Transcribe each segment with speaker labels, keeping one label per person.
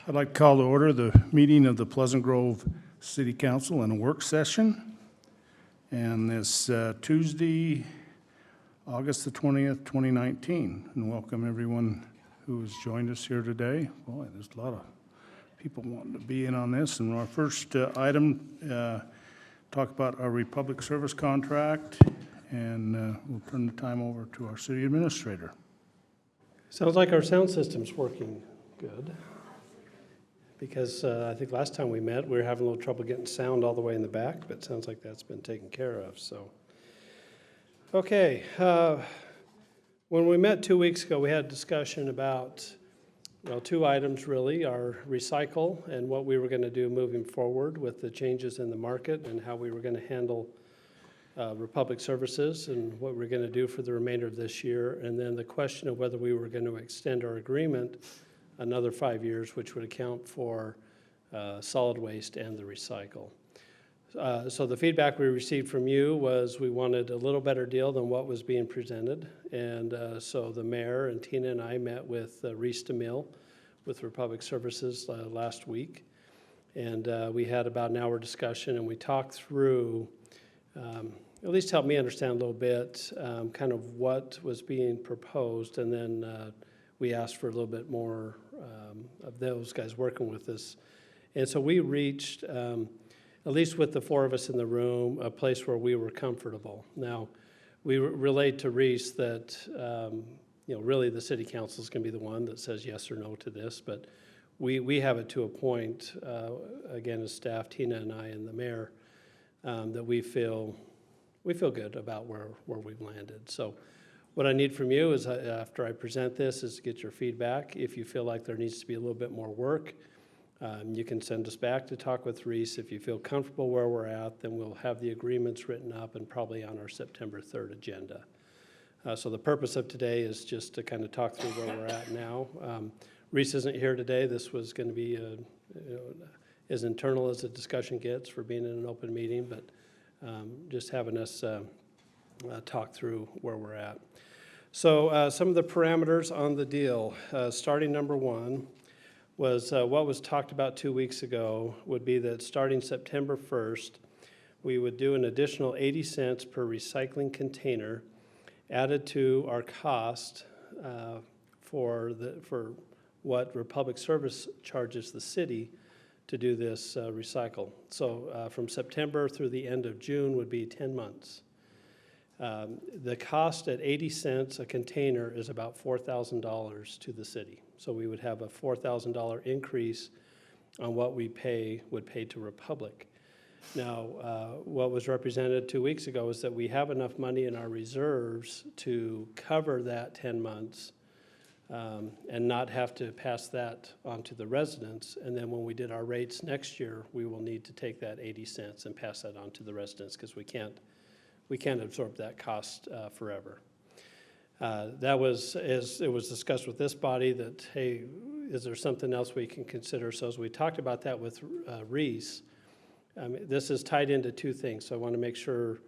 Speaker 1: I'd like to call to order the meeting of the Pleasant Grove City Council in a work session. And this Tuesday, August the 20th, 2019. And welcome everyone who has joined us here today. Boy, there's a lot of people wanting to be in on this. And our first item, talk about our Republic Service contract. And we'll turn the time over to our city administrator.
Speaker 2: Sounds like our sound system's working good. Because I think last time we met, we were having a little trouble getting sound all the way in the back, but it sounds like that's been taken care of, so. Okay, when we met 2 weeks ago, we had a discussion about, well, two items really, our recycle and what we were gonna do moving forward with the changes in the market and how we were gonna handle Republic Services and what we're gonna do for the remainder of this year, and then the question of whether we were gonna extend our agreement another 5 years, which would account for solid waste and the recycle. So the feedback we received from you was we wanted a little better deal than what was being presented. And so the mayor and Tina and I met with Reese DeMille with Republic Services last week. And we had about an hour discussion and we talked through, at least helped me understand a little bit, kind of what was being proposed. And then we asked for a little bit more of those guys working with us. And so we reached, at least with the four of us in the room, a place where we were comfortable. Now, we relayed to Reese that, really the city council is going to be the one that says yes or no to this, but we have it to a point, again, as staff, Tina and I and the mayor, that we feel good about where we've landed. So what I need from you is, after I present this, is to get your feedback. If you feel like there needs to be a little bit more work, you can send us back to talk with Reese. If you feel comfortable where we're at, then we'll have the agreements written up and probably on our September 3rd agenda. So the purpose of today is just to kind of talk through where we're at now. Reese isn't here today. This was going to be as internal as the discussion gets for being in an open meeting, but just having us talk through where we're at. So some of the parameters on the deal, starting number one, was what was talked about 2 weeks ago would be that starting September 1st, we would do an additional 80 cents per recycling container added to our cost for what Republic Service charges the city to do this recycle. So from September through the end of June would be 10 months. The cost at 80 cents a container is about $4,000 to the city. So we would have a $4,000 increase on what we would pay to Republic. Now, what was represented 2 weeks ago is that we have enough money in our reserves to cover that 10 months and not have to pass that on to the residents. And then when we did our rates next year, we will need to take that 80 cents and pass that on to the residents because we can't absorb that cost forever. That was, as it was discussed with this body, that, hey, is there something else we can consider? So as we talked about that with Reese, this is tied into two things. So I want to make sure,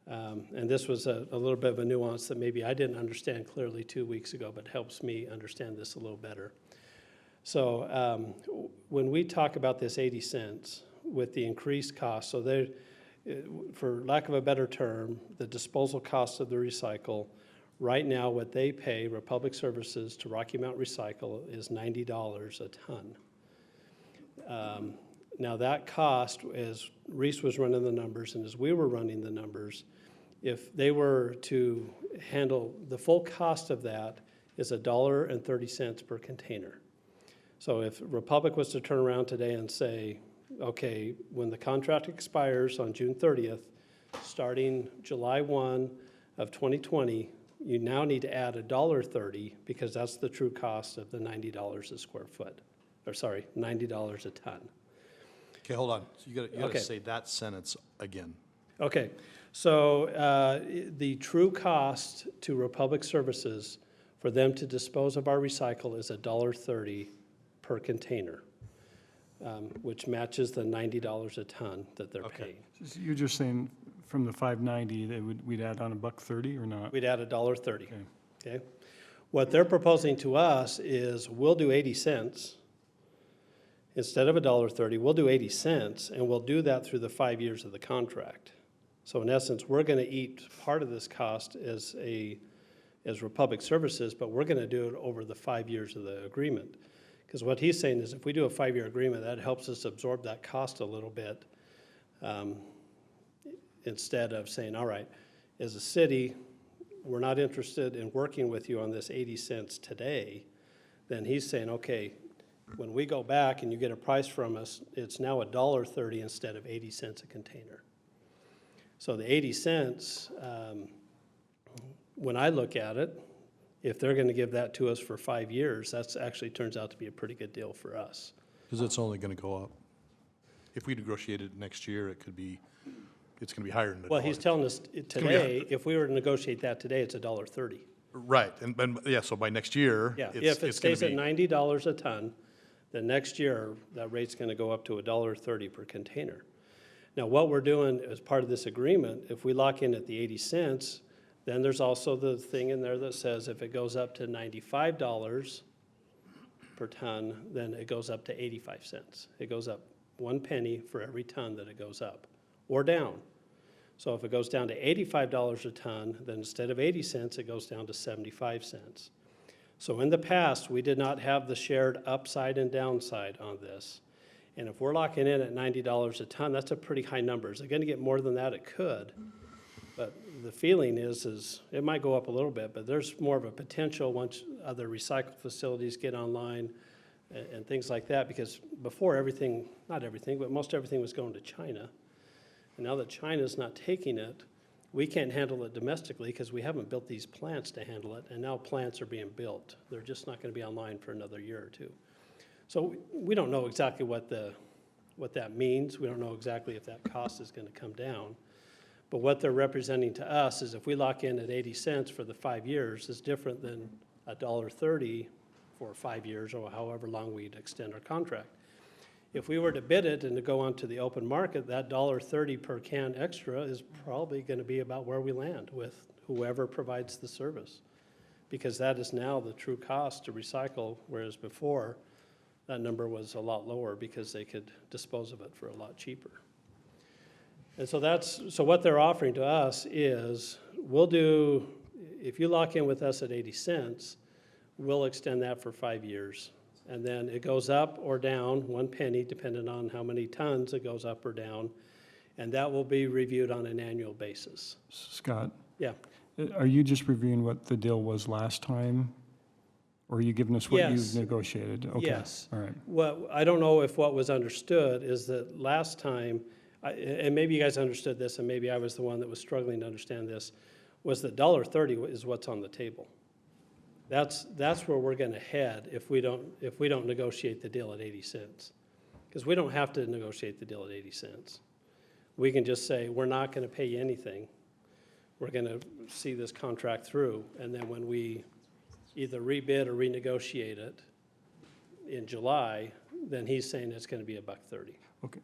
Speaker 2: and this was a little bit of a nuance that maybe I didn't understand clearly 2 weeks ago, but helps me understand this a little better. So when we talk about this 80 cents with the increased cost, so there, for lack of a better term, the disposal cost of the recycle, right now what they pay Republic Services to Rocky Mount Recycle is $90 a ton. Now that cost, as Reese was running the numbers and as we were running the numbers, if they were to handle the full cost of that is $1.30 per container. So if Republic was to turn around today and say, okay, when the contract expires on June 30th, starting July 1 of 2020, you now need to add $1.30 because that's the true cost of the $90 a square foot, or sorry, $90 a ton.
Speaker 3: Okay, hold on. So you got
Speaker 2: Okay.
Speaker 3: to say that sentence again.
Speaker 2: Okay, so the true cost to Republic Services for them to dispose of our recycle is $1.30 per container, which matches the $90 a ton that they're
Speaker 3: Okay.
Speaker 2: paying.
Speaker 4: So you're just saying from the 590, we'd add on $1.30 or not?
Speaker 2: We'd add $1.30,
Speaker 4: Okay.
Speaker 2: okay? What they're proposing to us is we'll do 80 cents, instead of $1.30, we'll do 80 cents, and we'll do that through the 5 years of the contract. So in essence, we're gonna eat part of this cost as Republic Services, but we're gonna do it over the 5 years of the agreement. Because what he's saying is if we do a 5-year agreement, that helps us absorb that cost a little bit, instead of saying, all right, as a city, we're not interested in working with you on this 80 cents today. Then he's saying, okay, when we go back and you get a price from us, it's now $1.30 instead of 80 cents a container. So the 80 cents, when I look at it, if they're gonna give that to us for 5 years, that's actually turns out to be a pretty good deal for us.
Speaker 3: Because it's only going to go up. If we negotiate it next year, it's going to be higher than $1.
Speaker 2: Well, he's telling us
Speaker 3: gonna be
Speaker 2: today, if we were to negotiate that today, it's $1.30.
Speaker 3: Right, and yeah, so by next year,
Speaker 2: Yeah,
Speaker 3: it's
Speaker 2: if it
Speaker 3: going
Speaker 2: stays
Speaker 3: to
Speaker 2: at
Speaker 3: be,
Speaker 2: $90 a ton, then next year, that rate's gonna go up to $1.30 per container. Now, what we're doing as part of this agreement, if we lock in at the 80 cents, then there's also the thing in there that says if it goes up to $95 per ton, then it goes up to 85 cents. It goes up 1 penny for every ton that it goes up or down. So if it goes down to $85 a ton, then instead of 80 cents, it goes down to 75 cents. So in the past, we did not have the shared upside and downside on this. And if we're locking in at $90 a ton, that's a pretty high number. Is it gonna get more than that? It could. But the feeling is it might go up a little bit, but there's more of a potential once other recycle facilities get online and things like that, because before everything, not everything, but most everything was going to China. And now that China's not taking it, we can't handle it domestically because we haven't built these plants to handle it, and now plants are being built. They're just not gonna be online for another year or two. So we don't know exactly what that means. We don't know exactly if that cost is gonna come down. But what they're representing to us is if we lock in at 80 cents for the 5 years, is different than $1.30 for 5 years or however long we'd extend our contract. If we were to bid it and to go onto the open market, that $1.30 per can extra is probably gonna be about where we land with whoever provides the service. Because that is now the true cost to recycle, whereas before, that number was a lot lower because they could dispose of it for a lot cheaper. And so what they're offering to us is, if you lock in with us at 80 cents, we'll extend that for 5 years. And then it goes up or down 1 penny, depending on how many tons it goes up or down. And that will be reviewed on an annual basis.
Speaker 4: Scott,
Speaker 2: Yeah,
Speaker 4: are you just reviewing what the deal was last time? Or are you giving us what
Speaker 2: Yes.
Speaker 4: you've negotiated? Okay.
Speaker 2: Yes.
Speaker 4: All right.
Speaker 2: well, I don't know if what was understood is that last time, and maybe you guys understood this, and maybe I was the one that was struggling to understand this, was that $1.30 is what's on the table. That's where we're gonna head if we don't negotiate the deal at 80 cents. Because we don't have to negotiate the deal at 80 cents. We can just say, we're not gonna pay you anything. We're gonna see this contract through, and then when we either rebid or renegotiate it in July, then he's saying it's gonna be $1.30.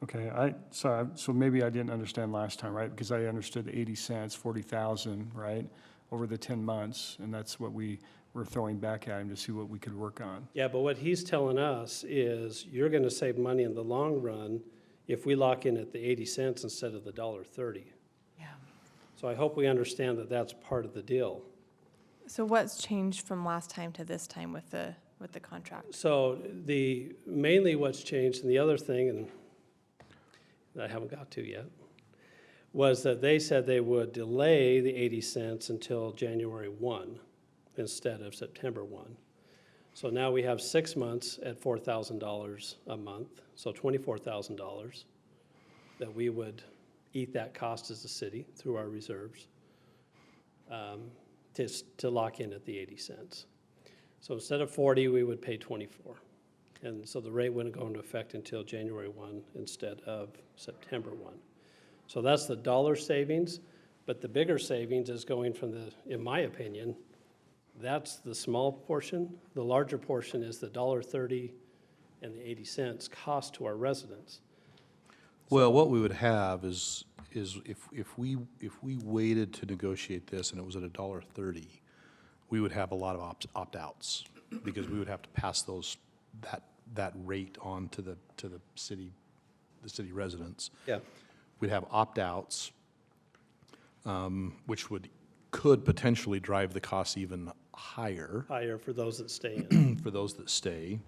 Speaker 4: Okay, so maybe I didn't understand last time, right? Because I understood the 80 cents, 40,000, right, over the 10 months, and that's what we were throwing back at him to see what we could work on.
Speaker 2: Yeah, but what he's telling us is you're gonna save money in the long run if we lock in at the 80 cents instead of the $1.30.
Speaker 5: Yeah.
Speaker 2: So I hope we understand that that's part of the deal.
Speaker 5: So what's changed from last time to this time with the contract?
Speaker 2: So mainly what's changed, and the other thing, and that I haven't got to yet, was that they said they would delay the 80 cents until January 1 instead of September 1. So now we have 6 months at $4,000 a month, so $24,000 that we would eat that cost as a city through our reserves to lock in at the 80 cents. So instead of 40, we would pay 24. And so the rate wouldn't go into effect until January 1 instead of September 1. So that's the dollar savings, but the bigger savings is going from in my opinion, that's the small portion. The larger portion is the $1.30 and the 80 cents cost to our residents.
Speaker 3: well, what we would have is if we waited to negotiate this and it was at $1.30, we would have a lot of opt-outs because we would have to pass that rate on to the city residents.
Speaker 2: Yeah.
Speaker 3: We'd have opt-outs, which could potentially drive the costs even higher
Speaker 2: Higher for those that stay in.
Speaker 3: for those that stay.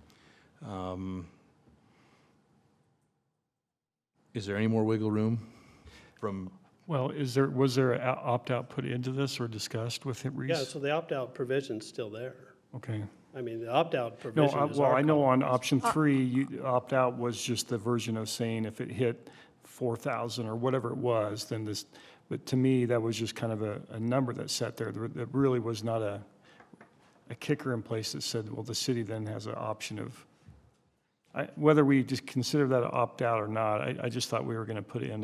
Speaker 3: Is there any more wiggle room from,
Speaker 4: Well, was there an opt-out put into this or discussed with it, Reese?
Speaker 2: Yeah, so the opt-out provision's still there.
Speaker 4: Okay.
Speaker 2: I mean, the opt-out
Speaker 4: No,
Speaker 2: provision is our
Speaker 4: well, I know
Speaker 2: call.
Speaker 4: on option 3, opt-out was just the version of saying if it hit 4,000 or whatever it was, then this, but to me, that was just kind of a number that sat there. There really was not a kicker in place that said, well, the city then has an option of, whether we just consider that an opt-out or not, I just thought we were going to put in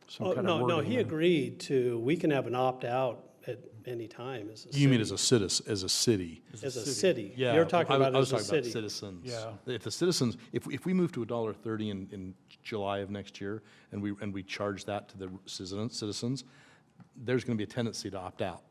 Speaker 4: some
Speaker 2: Oh,
Speaker 4: kind of
Speaker 2: no,
Speaker 4: wording.
Speaker 2: no, he
Speaker 4: in.
Speaker 2: agreed to, we can have an opt-out at any time as a city.
Speaker 3: you mean as a citizen, as a city?
Speaker 2: As a city.
Speaker 3: Yeah,
Speaker 2: You're talking
Speaker 3: I
Speaker 2: about
Speaker 3: was
Speaker 2: as a
Speaker 3: talking about
Speaker 2: city.
Speaker 3: citizens.
Speaker 4: Yeah.
Speaker 3: If the citizens, if we move to $1.30 in July of next year, and we charge that to the citizens, there's going to be a tendency to opt out.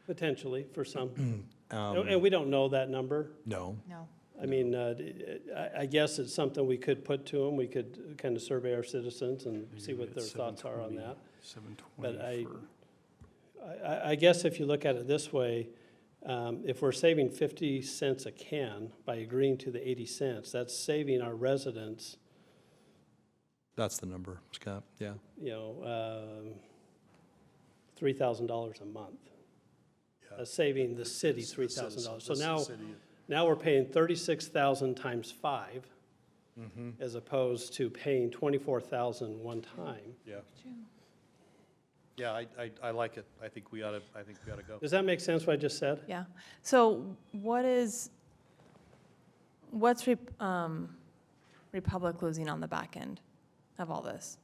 Speaker 2: Potentially, for some. And we don't know that number.
Speaker 3: No.
Speaker 5: No.
Speaker 2: I mean, I guess it's something we could put to them. We could kind of survey our citizens and see what their thoughts are on that.
Speaker 4: 720
Speaker 2: But I-
Speaker 4: for-
Speaker 2: I guess if you look at it this way, if we're saving 50 cents a can by agreeing to the 80 cents, that's saving our residents,
Speaker 3: That's the number, Scott, yeah.
Speaker 2: you know, $3,000 a month. That's saving the city $3,000. So now we're paying 36,000 times 5, as opposed to paying 24,000 one time.
Speaker 3: Yeah. Yeah, I like it. I think we ought to go.
Speaker 2: Does that make sense what I just said?
Speaker 5: Yeah. So what's Republic losing on the back end of all this?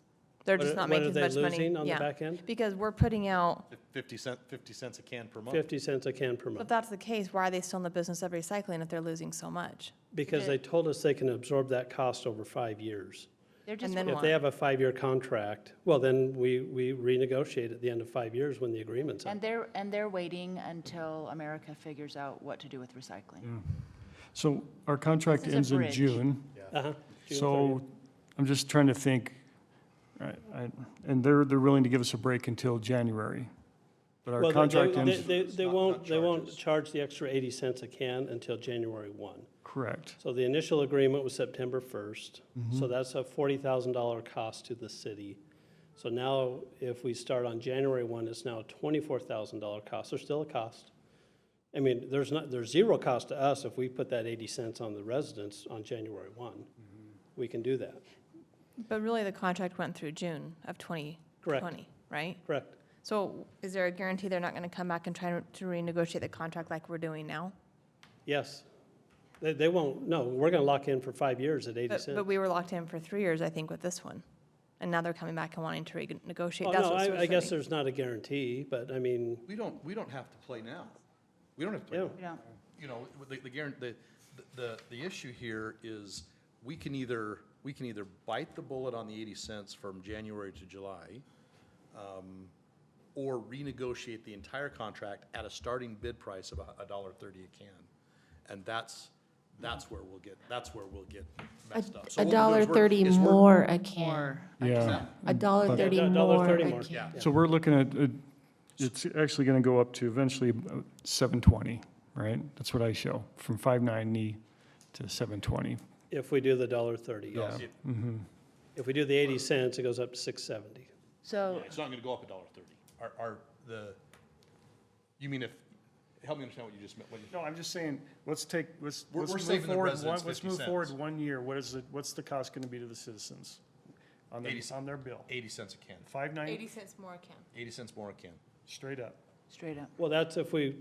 Speaker 5: They're just not making as much
Speaker 2: What are
Speaker 5: money.
Speaker 2: they losing on the
Speaker 5: Yeah.
Speaker 2: back end?
Speaker 5: Because we're putting out,
Speaker 3: 50 cents a can per month.
Speaker 2: 50 cents a can per
Speaker 5: if
Speaker 2: month.
Speaker 5: that's the case, why are they still in the business of recycling if they're losing so much?
Speaker 2: Because they told us they can absorb that cost over 5 years.
Speaker 6: They're just,
Speaker 5: And then
Speaker 2: If
Speaker 5: what?
Speaker 2: they have a 5-year contract, well, then we renegotiate at the end of 5 years when the agreement's up.
Speaker 6: and they're waiting until America figures out what to do with recycling.
Speaker 4: So our contract
Speaker 6: This is a
Speaker 4: ends in
Speaker 6: bridge.
Speaker 4: June.
Speaker 2: Uh-huh. June
Speaker 4: So
Speaker 2: 30th.
Speaker 4: I'm just trying to think, and they're willing to give us a break until January. But our
Speaker 2: Well,
Speaker 4: contract ends,
Speaker 2: they won't charge the extra 80 cents a can until January 1.
Speaker 4: correct.
Speaker 2: So the initial agreement was September 1st,
Speaker 4: Mm-hmm.
Speaker 2: so that's a $40,000 cost to the city. So now, if we start on January 1, it's now a $24,000 cost. There's still a cost. I mean, there's zero cost to us if we put that 80 cents on the residents on January 1.
Speaker 4: Mm-hmm.
Speaker 2: We can do that.
Speaker 5: But really, the contract went through June of 2020, right?
Speaker 2: Correct.
Speaker 5: So is there a guarantee they're not going to come back and try to renegotiate the contract like we're doing now?
Speaker 2: Yes. They won't, no, we're going to lock in for 5 years at 80
Speaker 5: But
Speaker 2: cents.
Speaker 5: we were locked in for 3 years, I think, with this one. And now they're coming back and wanting to renegotiate.
Speaker 2: Well,
Speaker 5: That's
Speaker 2: no,
Speaker 5: what's
Speaker 2: I guess
Speaker 5: frustrating.
Speaker 2: there's not a guarantee, but I mean,
Speaker 3: We don't have to play now. We don't have to play
Speaker 2: Yeah.
Speaker 3: now.
Speaker 6: You know,
Speaker 3: You know, the issue here is we can either bite the bullet on the 80 cents from January to July, or renegotiate the entire contract at a starting bid price of $1.30 a can. And that's where we'll get messed up. So what we're doing is we're-
Speaker 7: $1.30
Speaker 3: is we're-
Speaker 7: more a can.
Speaker 6: or,
Speaker 4: Yeah.
Speaker 7: $1.30
Speaker 2: $1.30
Speaker 7: more a
Speaker 2: more,
Speaker 7: can.
Speaker 2: yeah.
Speaker 4: So we're looking at, it's actually going to go up to eventually 720, right? That's what I show, from 590 to 720.
Speaker 2: if we do the $1.30, yes.
Speaker 3: It-
Speaker 2: If we do the 80 cents, it goes up to 670.
Speaker 6: so,
Speaker 3: It's not gonna go up $1.30. You mean help me understand what you just meant.
Speaker 4: No, I'm just saying, let's
Speaker 3: We're
Speaker 4: move
Speaker 3: saving the
Speaker 4: forward,
Speaker 3: residents
Speaker 4: let's
Speaker 3: 50
Speaker 4: move forward
Speaker 3: cents.
Speaker 4: 1 year. What's the cost going to be to the citizens on
Speaker 3: 80
Speaker 4: on their bill?
Speaker 3: 80 cents a can,
Speaker 4: 590,
Speaker 5: cents more a can.
Speaker 3: 80 cents more a can.
Speaker 4: straight up.
Speaker 6: straight up.
Speaker 2: Well, that's if we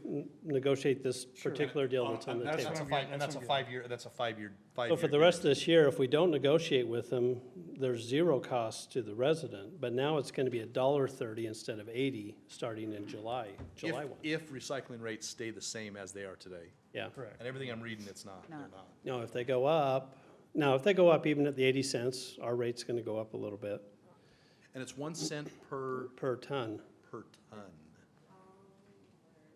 Speaker 2: negotiate this particular deal that's on the
Speaker 4: That's
Speaker 2: table.
Speaker 4: what I'm getting-
Speaker 3: That's a
Speaker 4: that's what I'm
Speaker 3: 5-year, that's a 5-year.
Speaker 2: So for the rest of this year, if we don't negotiate with them, there's zero cost to the resident, but now it's going to be $1.30 instead of 80, starting in July 1.
Speaker 3: If recycling rates stay the same as they are today,
Speaker 2: Yeah.
Speaker 4: Correct.
Speaker 3: and everything I'm reading, they're not.
Speaker 2: No, if they go up, now, if they go up even at the 80 cents, our rate's going to go up a little bit
Speaker 3: And it's 1 cent per
Speaker 2: per ton,
Speaker 3: ton.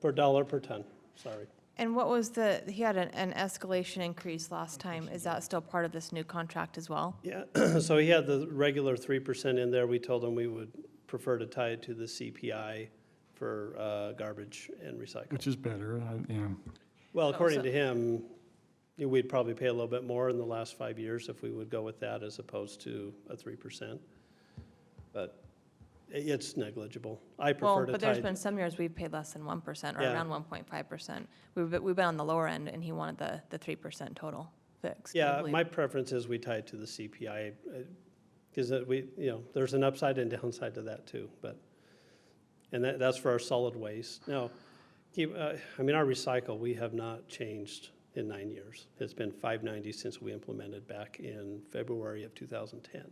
Speaker 2: per dollar per ton, sorry.
Speaker 5: And what was he had an escalation increase last time. Is that still part of this new contract as well?
Speaker 2: Yeah, so he had the regular 3% in there. We told him we would prefer to tie it to the CPI for garbage and recycle.
Speaker 4: Which is better, yeah.
Speaker 2: Well, according
Speaker 5: so-
Speaker 2: to him, we'd probably pay a little bit more in the last 5 years if we would go with that as opposed to a 3%. But it's negligible. I
Speaker 5: Well,
Speaker 2: prefer to
Speaker 5: but
Speaker 2: tie
Speaker 5: there's
Speaker 2: it.
Speaker 5: been some years we've paid less than 1% or
Speaker 2: Yeah.
Speaker 5: around 1.5%. We've been on the lower end, and he wanted the 3% total fixed. I
Speaker 2: Yeah,
Speaker 5: believe.
Speaker 2: my preference is we tie it to the CPI, because there's an upside and downside to that too, but, and that's for our solid waste. Now, our recycle, we have not changed in 9 years. It's been $5.90 since we implemented back in February of 2010.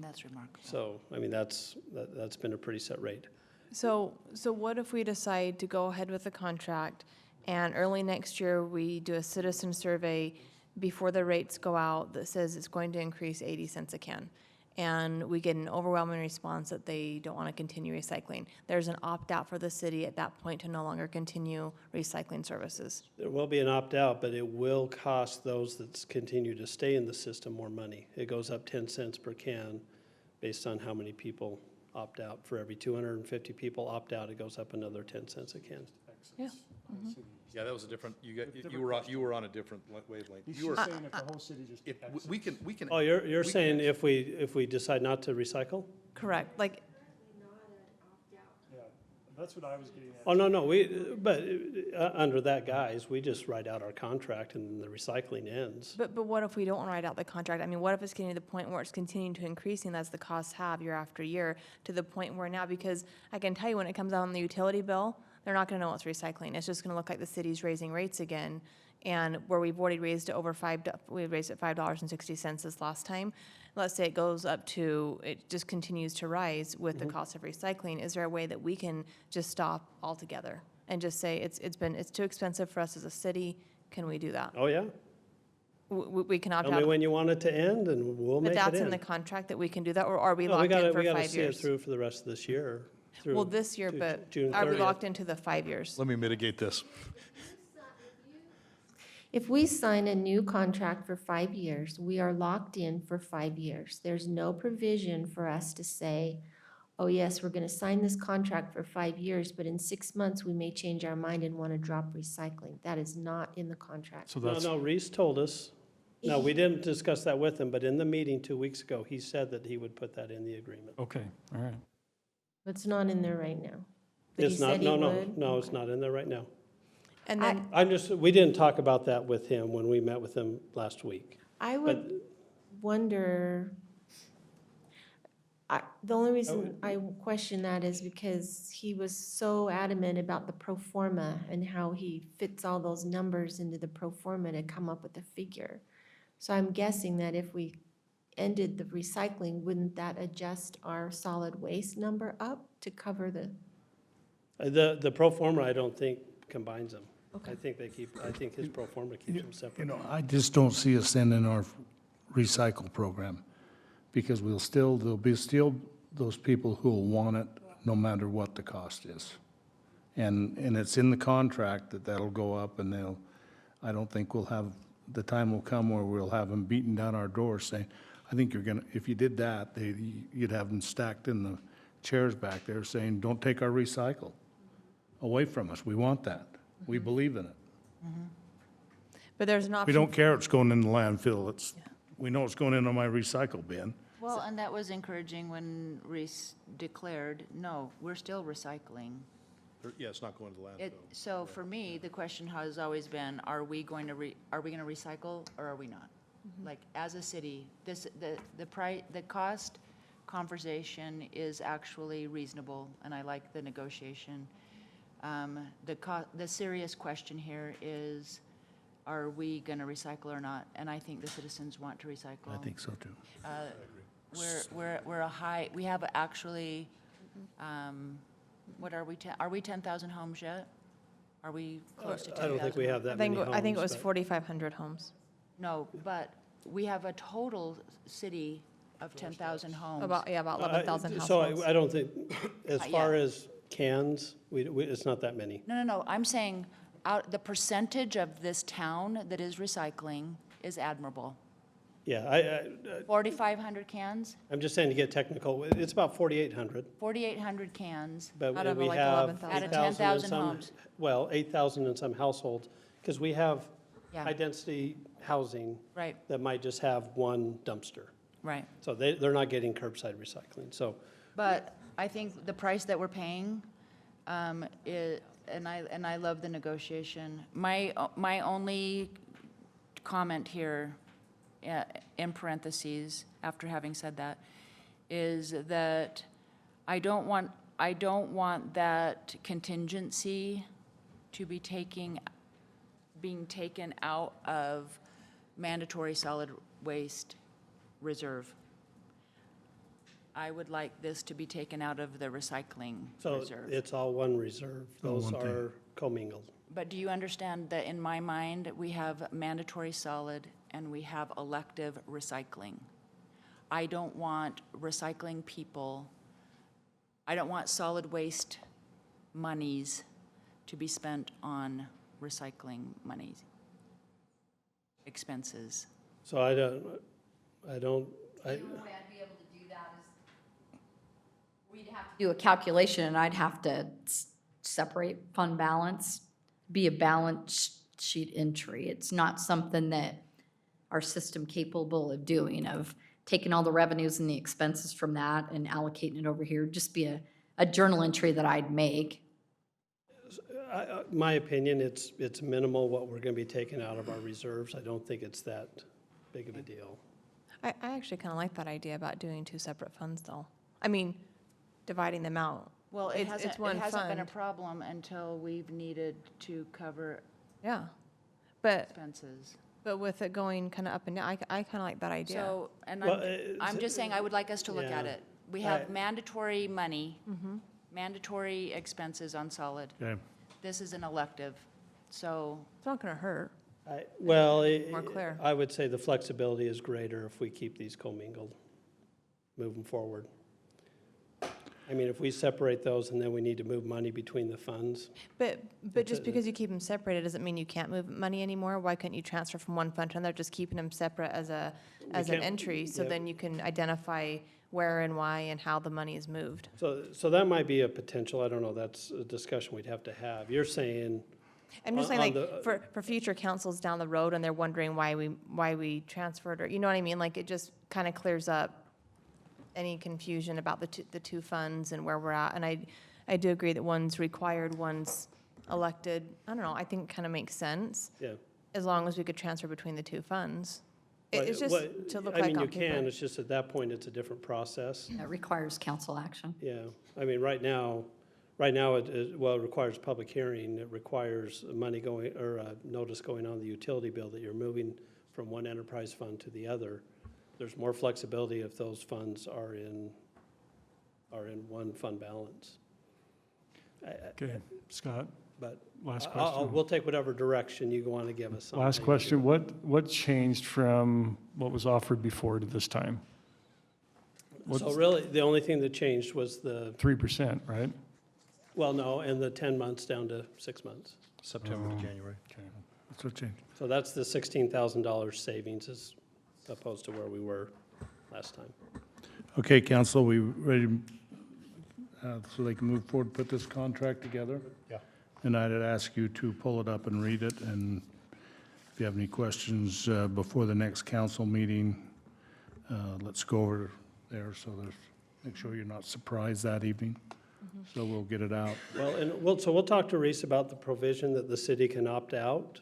Speaker 6: That's remarkable.
Speaker 2: So, that's been a pretty set rate.
Speaker 5: So what if we decide to go ahead with the contract, and early next year, we do a citizen survey before the rates go out that says it's going to increase 80 cents a can? And we get an overwhelming response that they don't want to continue recycling. There's an opt-out for the city at that point to no longer continue recycling services.
Speaker 2: There will be an opt-out, but it will cost those that continue to stay in the system more money. It goes up 10 cents per can based on how many people opt out. For every 250 people opt out, it goes up another 10 cents a can.
Speaker 5: Yeah.
Speaker 3: Yeah, that was a different, you were on a different wavelength.
Speaker 4: He's
Speaker 3: You were,
Speaker 4: just saying if the whole city just.
Speaker 3: if, we can.
Speaker 2: Oh, you're
Speaker 3: we
Speaker 2: saying
Speaker 3: can-
Speaker 2: if we decide not to recycle?
Speaker 5: Correct, like,
Speaker 4: Yeah, that's what I was getting at.
Speaker 2: Oh, no, but under that guise, we just write out our contract and the recycling ends.
Speaker 5: but what if we don't want to write out the contract? I mean, what if it's getting to the point where it's continuing to increasing as the costs have year after year, to the point where now, because I can tell you when it comes out on the utility bill, they're not going to know what's recycling. It's just going to look like the city's raising rates again. And where we've already raised it we raised it $5.60 this last time. Let's say it goes up to, it just continues to rise with the cost of recycling. Is there a way that we can just stop altogether and just say, it's too expensive for us as a city? Can we do that?
Speaker 2: Oh, yeah?
Speaker 5: We can opt
Speaker 2: Tell me
Speaker 5: out.
Speaker 2: when you want it to end and we'll make
Speaker 5: But
Speaker 2: it
Speaker 5: that's in
Speaker 2: end.
Speaker 5: the contract that we can do that, or are we
Speaker 2: No,
Speaker 5: locked in for
Speaker 2: we gotta
Speaker 5: 5
Speaker 2: see it
Speaker 5: years?
Speaker 2: through for the rest of this year.
Speaker 5: Well,
Speaker 2: through
Speaker 5: this year,
Speaker 2: to
Speaker 5: but
Speaker 2: June
Speaker 5: are we
Speaker 2: 30th.
Speaker 5: locked into the 5 years?
Speaker 3: Let me mitigate this.
Speaker 7: If we sign a new contract for 5 years, we are locked in for 5 years. There's no provision for us to say, oh, yes, we're going to sign this contract for 5 years, but in 6 months, we may change our mind and want to drop recycling. That is not in the contract.
Speaker 4: So
Speaker 2: No,
Speaker 4: that's,
Speaker 2: no, Reese told us. No, we didn't discuss that with him, but in the meeting 2 weeks ago, he said that he would put that in the agreement.
Speaker 4: okay, all right.
Speaker 7: It's not in there right now. But he
Speaker 2: It's not,
Speaker 7: said he
Speaker 2: no,
Speaker 7: would.
Speaker 2: no, it's not in there right now.
Speaker 5: And then,
Speaker 2: we didn't talk about that with him when we met with him last week.
Speaker 7: I would wonder, the only reason I question that is because he was so adamant about the pro forma and how he fits all those numbers into the pro forma to come up with a figure. So I'm guessing that if we ended the recycling, wouldn't that adjust our solid waste number up to cover the?
Speaker 2: The pro forma, I don't think combines them.
Speaker 7: Okay.
Speaker 2: I think his pro forma keeps them separate.
Speaker 1: I just don't see us ending our recycle program, because there'll be still those people who will want it no matter what the cost is. And it's in the contract that'll go up, and I don't think the time will come where we'll have them beating down our doors saying, I think if you did that, you'd have them stacked in the chairs back there saying, don't take our recycle away from us. We want that. We believe in it.
Speaker 5: but there's an
Speaker 1: We
Speaker 5: option.
Speaker 1: don't care it's going in the landfill. We know it's going into my recycle bin.
Speaker 6: Well, and that was encouraging when Reese declared, no, we're still recycling.
Speaker 3: Yeah, it's not going to the landfill.
Speaker 6: So for me, the question has always been, are we going to recycle or are we not? Like, as a city, the cost conversation is actually reasonable, and I like the negotiation. The serious question here is, are we going to recycle or not? And I think the citizens want to recycle.
Speaker 1: I think so too.
Speaker 6: We're a high, we have actually, what are we 10,000 homes yet? Are we close to 10,000?
Speaker 2: I don't think we have that
Speaker 5: I
Speaker 2: many
Speaker 5: think it
Speaker 2: homes,
Speaker 5: was
Speaker 2: but-
Speaker 5: 4,500 homes.
Speaker 6: No, but we have a total city of 10,000 homes.
Speaker 5: About 11,000
Speaker 2: So
Speaker 5: households.
Speaker 2: I don't think, as
Speaker 6: Yeah.
Speaker 2: far as cans, it's not that many.
Speaker 6: No, I'm saying, the percentage of this town that is recycling is admirable.
Speaker 2: Yeah,
Speaker 6: 4,500 cans,
Speaker 2: I'm just saying to get technical, it's about 4,800.
Speaker 6: 4,800 cans.
Speaker 2: But
Speaker 5: Out of
Speaker 2: we
Speaker 5: like
Speaker 2: have
Speaker 5: 11,000.
Speaker 6: Out of
Speaker 2: 8,000 in
Speaker 6: 10,000
Speaker 2: some-
Speaker 6: homes.
Speaker 2: Well, 8,000 in some households, because we have
Speaker 6: Yeah.
Speaker 2: high-density housing
Speaker 6: Right,
Speaker 2: that might just have one dumpster.
Speaker 6: right.
Speaker 2: So they're not getting curbside recycling, so.
Speaker 6: But I think the price that we're paying, and I love the negotiation. My only comment here, in parentheses, after having said that, is that I don't want that contingency to be being taken out of mandatory solid waste reserve. I would like this to be taken out of the recycling
Speaker 2: So
Speaker 6: reserve.
Speaker 2: it's all one reserve.
Speaker 1: All
Speaker 2: Those
Speaker 1: one thing.
Speaker 2: are commingled.
Speaker 6: But do you understand that in my mind, we have mandatory solid and we have elective recycling? I don't want recycling people, I don't want solid waste monies to be spent on recycling monies, expenses.
Speaker 2: So I don't,
Speaker 8: The only way I'd be able to do that is, we'd have to do a calculation, and I'd have to separate fund balance, be a balance sheet entry. It's not something that our system capable of doing, of taking all the revenues and the expenses from that and allocating it over here. Just be a journal entry that I'd make.
Speaker 2: my opinion, it's minimal what we're gonna be taking out of our reserves. I don't think it's that big of a deal.
Speaker 5: I actually kind of like that idea about doing two separate funds, though. I mean, dividing them out.
Speaker 6: Well, it
Speaker 5: It's
Speaker 6: hasn't
Speaker 5: one
Speaker 6: been a
Speaker 5: fund.
Speaker 6: problem until we've needed to cover
Speaker 5: Yeah. But
Speaker 6: expenses.
Speaker 5: with it going kind of up and down, I kind of like that idea.
Speaker 6: So, and
Speaker 2: Well,
Speaker 6: I'm just saying, I would like us to look at
Speaker 2: yeah.
Speaker 6: it. We have
Speaker 2: I-
Speaker 6: mandatory money,
Speaker 5: Mm-hmm.
Speaker 6: mandatory expenses on solid.
Speaker 1: Okay.
Speaker 6: This is an elective, so,
Speaker 5: It's not going to hurt.
Speaker 2: Well,
Speaker 5: More clear.
Speaker 2: I would say the flexibility is greater if we keep these commingled moving forward. I mean, if we separate those and then we need to move money between the funds,
Speaker 5: But just because you keep them separated doesn't mean you can't move money anymore. Why couldn't you transfer from one fund to another, just keeping them separate as an
Speaker 2: can't-
Speaker 5: entry? So
Speaker 2: yeah.
Speaker 5: then you can identify where and why and how the money is moved.
Speaker 2: so that might be a potential, I don't know, that's a discussion we'd have to have. You're saying,
Speaker 5: I'm just
Speaker 2: On-
Speaker 5: saying,
Speaker 2: on
Speaker 5: like,
Speaker 2: the-
Speaker 5: for future councils down the road, and they're wondering why we transferred, or, you know what I mean? Like, it just kind of clears up any confusion about the two funds and where we're at. And I do agree that one's required, one's elected. I don't know, I think it kind of makes sense,
Speaker 2: yeah.
Speaker 5: as long as we could transfer between the two funds.
Speaker 2: Well,
Speaker 5: It's just
Speaker 2: what-
Speaker 5: to look
Speaker 2: I
Speaker 5: like
Speaker 2: mean,
Speaker 5: on
Speaker 2: you can,
Speaker 5: paper.
Speaker 2: it's just at that point, it's a different process.
Speaker 8: It requires council action.
Speaker 2: Yeah, I mean, right now, it requires public hearing, it requires money going, or a notice going on the utility bill that you're moving from one enterprise fund to the other. There's more flexibility if those funds are in one fund balance.
Speaker 4: Okay, Scott,
Speaker 2: But
Speaker 4: last question.
Speaker 2: we'll take whatever direction you want to give us. on
Speaker 4: Last
Speaker 2: how you
Speaker 4: question,
Speaker 2: do it.
Speaker 4: what changed from what was offered before to this time?
Speaker 2: So really, the only thing that changed was
Speaker 4: 3%, right?
Speaker 2: well, no, and the 10 months down to 6 months.
Speaker 3: September to January.
Speaker 4: Okay.
Speaker 1: That's what changed.
Speaker 2: So that's the $16,000 savings as opposed to where we were last time.
Speaker 1: Okay, council, we ready, so they can move forward, put this contract together?
Speaker 3: Yeah.
Speaker 1: And I'd ask you to pull it up and read it, and if you have any questions before the next council meeting, let's go over there, so make sure you're not surprised that evening. So we'll get it out.
Speaker 2: Well, and we'll talk to Reese about the provision that the city can opt out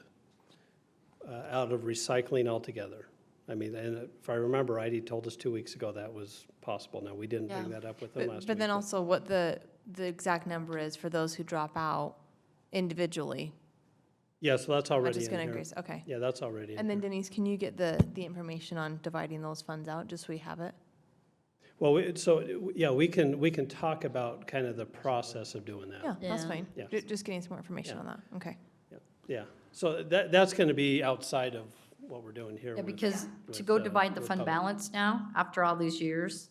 Speaker 2: of recycling altogether. I mean, and if I remember right, he told us 2 weeks ago that was possible. Now, we didn't bring
Speaker 6: Yeah.
Speaker 2: that up with him last week.
Speaker 5: But then also what the exact number is for those who drop out individually.
Speaker 2: Yeah, so that's
Speaker 5: Not
Speaker 2: already
Speaker 5: just
Speaker 2: in
Speaker 5: going to
Speaker 2: here.
Speaker 5: increase, okay.
Speaker 2: Yeah, that's already in
Speaker 5: And then
Speaker 2: here.
Speaker 5: Denise, can you get the information on dividing those funds out, just so we have it?
Speaker 2: Well, we can talk about kind of the process of doing that.
Speaker 5: Yeah, that's
Speaker 8: Yeah.
Speaker 5: fine.
Speaker 2: Yeah.
Speaker 5: Just getting some more information
Speaker 2: Yeah.
Speaker 5: on that, okay.
Speaker 2: Yeah, so that's going to be outside of what we're doing here.
Speaker 8: Yeah,
Speaker 2: with-
Speaker 8: because to
Speaker 2: with,
Speaker 8: go divide the
Speaker 2: with
Speaker 8: fund
Speaker 2: public.
Speaker 8: balance now, after all these years,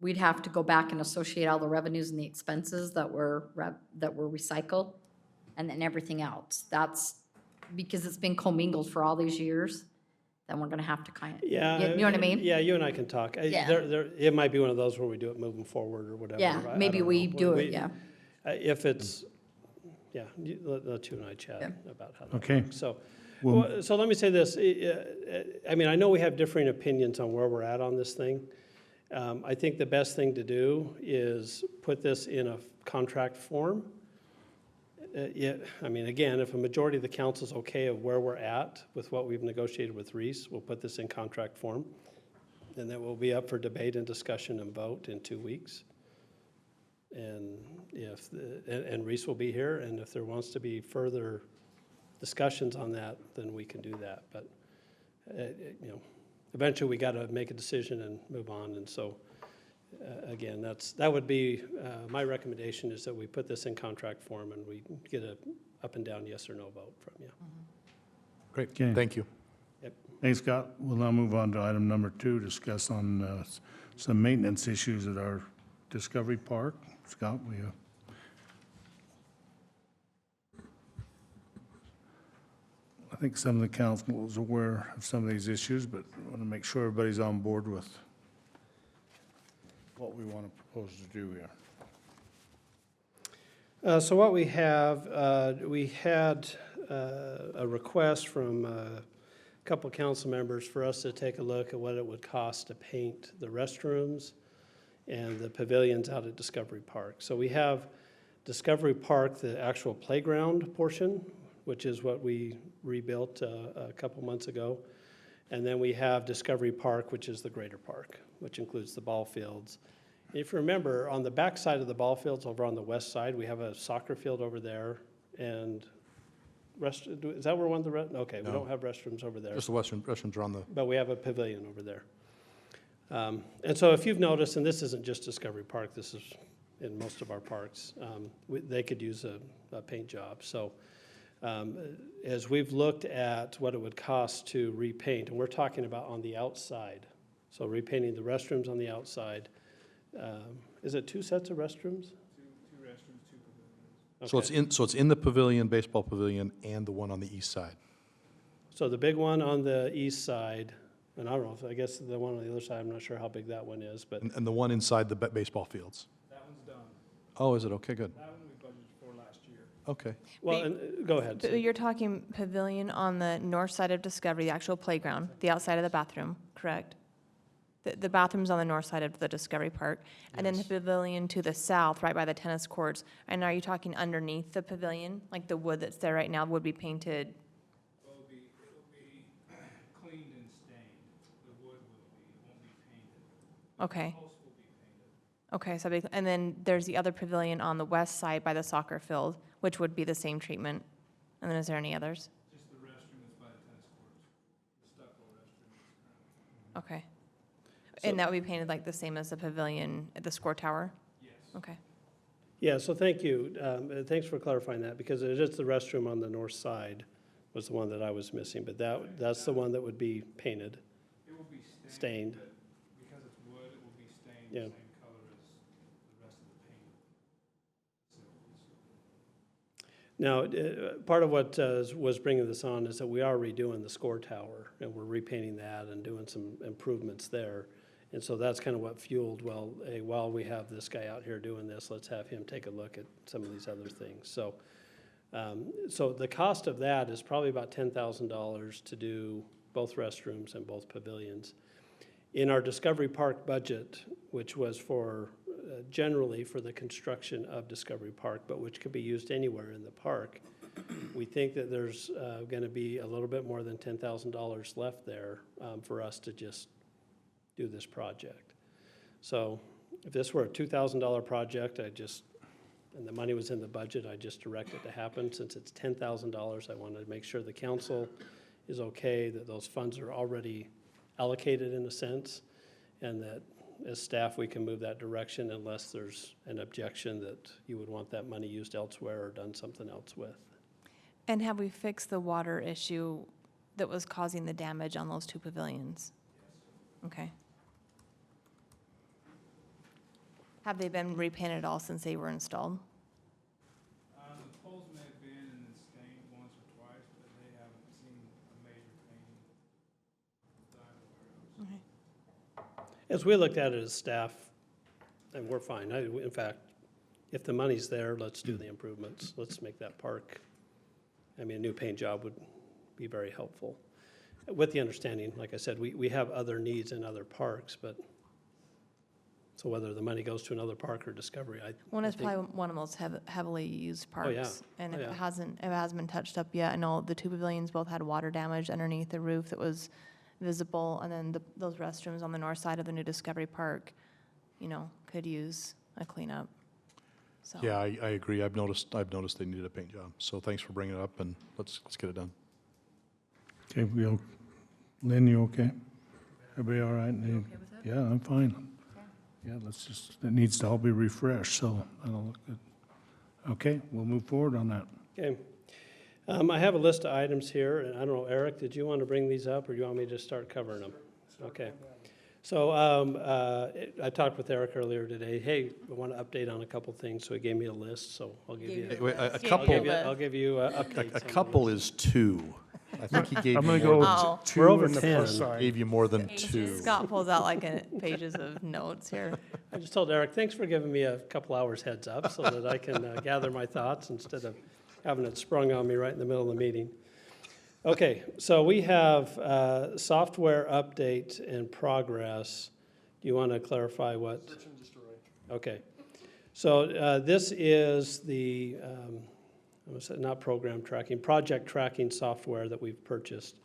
Speaker 8: we'd have to go back and associate all the revenues and the expenses that were recycled. and then everything else. That's, because it's been commingled for all these years, then we're gonna have to kind of,
Speaker 2: Yeah.
Speaker 8: you know what I mean?
Speaker 2: Yeah, you and I can talk.
Speaker 8: Yeah.
Speaker 2: It might be one of those where we do it moving forward or whatever.
Speaker 8: Yeah,
Speaker 2: I
Speaker 8: maybe
Speaker 2: don't
Speaker 8: we
Speaker 2: know.
Speaker 8: do it, yeah.
Speaker 2: If it's, yeah, let you and I chat
Speaker 8: Yeah.
Speaker 2: about how that
Speaker 1: Okay.
Speaker 2: works. So,
Speaker 1: Well-
Speaker 2: so let me say this. I mean, I know we have differing opinions on where we're at on this thing. I think the best thing to do is put this in a contract form. Yeah, I mean, again, if a majority of the council's okay of where we're at with what we've negotiated with Reese, we'll put this in contract form. And then we'll be up for debate and discussion and vote in 2 weeks. And if, and Reese will be here, and if there wants to be further discussions on that, then we can do that. But, you know, eventually we got to make a decision and move on. And so, again, that would be, my recommendation is that we put this in contract form and we get a up and down yes or no vote from you.
Speaker 3: Great,
Speaker 1: Okay.
Speaker 3: thank you.
Speaker 1: Thanks, Scott. We'll now move on to item number 2, discuss on some maintenance issues at our Discovery Park. Scott, will you? I think some of the council is aware of some of these issues, but I want to make sure everybody's on board with what we want to propose to do here.
Speaker 2: So what we have, we had a request from a couple council members for us to take a look at what it would cost to paint the restrooms and the pavilions out at Discovery Park. So we have Discovery Park, the actual playground portion, which is what we rebuilt a couple months ago. And then we have Discovery Park, which is the greater park, which includes the ball fields. If you remember, on the back side of the ball fields over on the west side, we have a soccer field over there and is that where one of the, okay, we
Speaker 3: No.
Speaker 2: don't have restrooms over there.
Speaker 3: Just the restrooms are on the,
Speaker 2: But we have a pavilion over there. And so if you've noticed, and this isn't just Discovery Park, this is in most of our parks, they could use a paint job. So as we've looked at what it would cost to repaint, and we're talking about on the outside, so repainting the restrooms on the outside. Is it 2 sets of restrooms?
Speaker 4: Two restrooms, 2 pavilions.
Speaker 3: so it's in the pavilion, baseball pavilion, and the one on the east side.
Speaker 2: So the big one on the east side, and I don't know, I guess the one on the other side, I'm not sure how big that one is, but
Speaker 3: And the one inside the baseball fields.
Speaker 4: That one's done.
Speaker 3: Oh, is it? Okay, good.
Speaker 4: That one we budgeted for last year.
Speaker 3: Okay.
Speaker 2: well, and, go ahead.
Speaker 5: But you're talking pavilion on the north side of Discovery, the actual playground, the outside of the bathroom, correct? The bathroom's on the north side of the Discovery Park, and then the
Speaker 2: Yes.
Speaker 5: pavilion to the south, right by the tennis courts. And are you talking underneath the pavilion? Like the wood that's there right now would be painted?
Speaker 4: It'll be cleaned and stained. The wood won't be painted.
Speaker 5: Okay.
Speaker 4: Posts will be painted.
Speaker 5: Okay, so, and then there's the other pavilion on the west side by the soccer field, which would be the same treatment. And then is there any others?
Speaker 4: Just the restroom that's by the tennis courts, the stucco restroom.
Speaker 5: Okay.
Speaker 2: So-
Speaker 5: And that would be painted like the same as the pavilion at the score tower?
Speaker 4: Yes.
Speaker 5: Okay.
Speaker 2: Yeah, so thank you. Thanks for clarifying that, because it is the restroom on the north side was the one that I was missing, but that's the one that would be painted,
Speaker 4: It will be
Speaker 2: stained.
Speaker 4: but because it's wood, it will be stained
Speaker 2: Yeah.
Speaker 4: the same color as the rest of the paint.
Speaker 2: Now, part of what was bringing this on is that we are redoing the score tower, and we're repainting that and doing some improvements there. And so that's kind of what fueled, well, hey, while we have this guy out here doing this, let's have him take a look at some of these other things. So, so the cost of that is probably about $10,000 to do both restrooms and both pavilions. In our Discovery Park budget, which was for, generally for the construction of Discovery Park, but which could be used anywhere in the park, we think that there's gonna be a little bit more than $10,000 left there for us to just do this project. So if this were a $2,000 project, and the money was in the budget, I just direct it to happen. Since it's $10,000, I wanted to make sure the council is okay, that those funds are already allocated in a sense, and that as staff, we can move that direction unless there's an objection that you would want that money used elsewhere or done something else with.
Speaker 5: And have we fixed the water issue that was causing the damage on those 2 pavilions? Okay. Have they been repainted at all since they were installed?
Speaker 4: The poles may have been,
Speaker 2: As we looked at it as staff, and we're fine. In fact, if the money's there, let's do the improvements. Let's make that park. I mean, a new paint job would be very helpful. With the understanding, like I said, we have other needs in other parks, but, so whether the money goes to another park or Discovery,
Speaker 5: One
Speaker 2: I
Speaker 5: is
Speaker 2: think-
Speaker 5: probably one of the most heavily used
Speaker 2: Oh, yeah.
Speaker 5: parks. And
Speaker 2: Oh,
Speaker 5: if
Speaker 2: yeah.
Speaker 5: it hasn't been touched up yet, I know the two pavilions both had water damage underneath the roof that was visible. And then those restrooms on the north side of the new Discovery Park, could use a cleanup. So.
Speaker 3: Yeah, I agree. I've noticed they needed a paint job. So thanks for bringing it up, and let's get it done.
Speaker 1: Okay, Lynn, you okay? Everybody all right? Yeah, I'm fine. Yeah, it needs to all be refreshed, so that'll look good. Okay, we'll move forward on that.
Speaker 2: Okay. I have a list of items here, and I don't know, Eric, did you want to bring these up, or do you want me to just start covering them? Okay. So I talked with Eric earlier today. Hey, I want to update on a couple things, so he gave me a list, so I'll give you,
Speaker 3: Wait, a
Speaker 5: Yeah,
Speaker 3: couple,
Speaker 2: I'll give you updates.
Speaker 3: a couple is two. I think he gave
Speaker 4: I'm
Speaker 3: you
Speaker 4: gonna go
Speaker 5: Oh.
Speaker 4: with two
Speaker 2: We're over
Speaker 4: in the
Speaker 2: 10.
Speaker 4: first sign.
Speaker 3: gave you more than two.
Speaker 5: Scott pulls out like pages of notes here.
Speaker 2: I just told Eric, thanks for giving me a couple hours heads up so that I can gather my thoughts instead of having it sprung on me right in the middle of the meeting. Okay, so we have software update in progress. Do you want to clarify what? Okay. So this is the, not program tracking, project tracking software that we've purchased.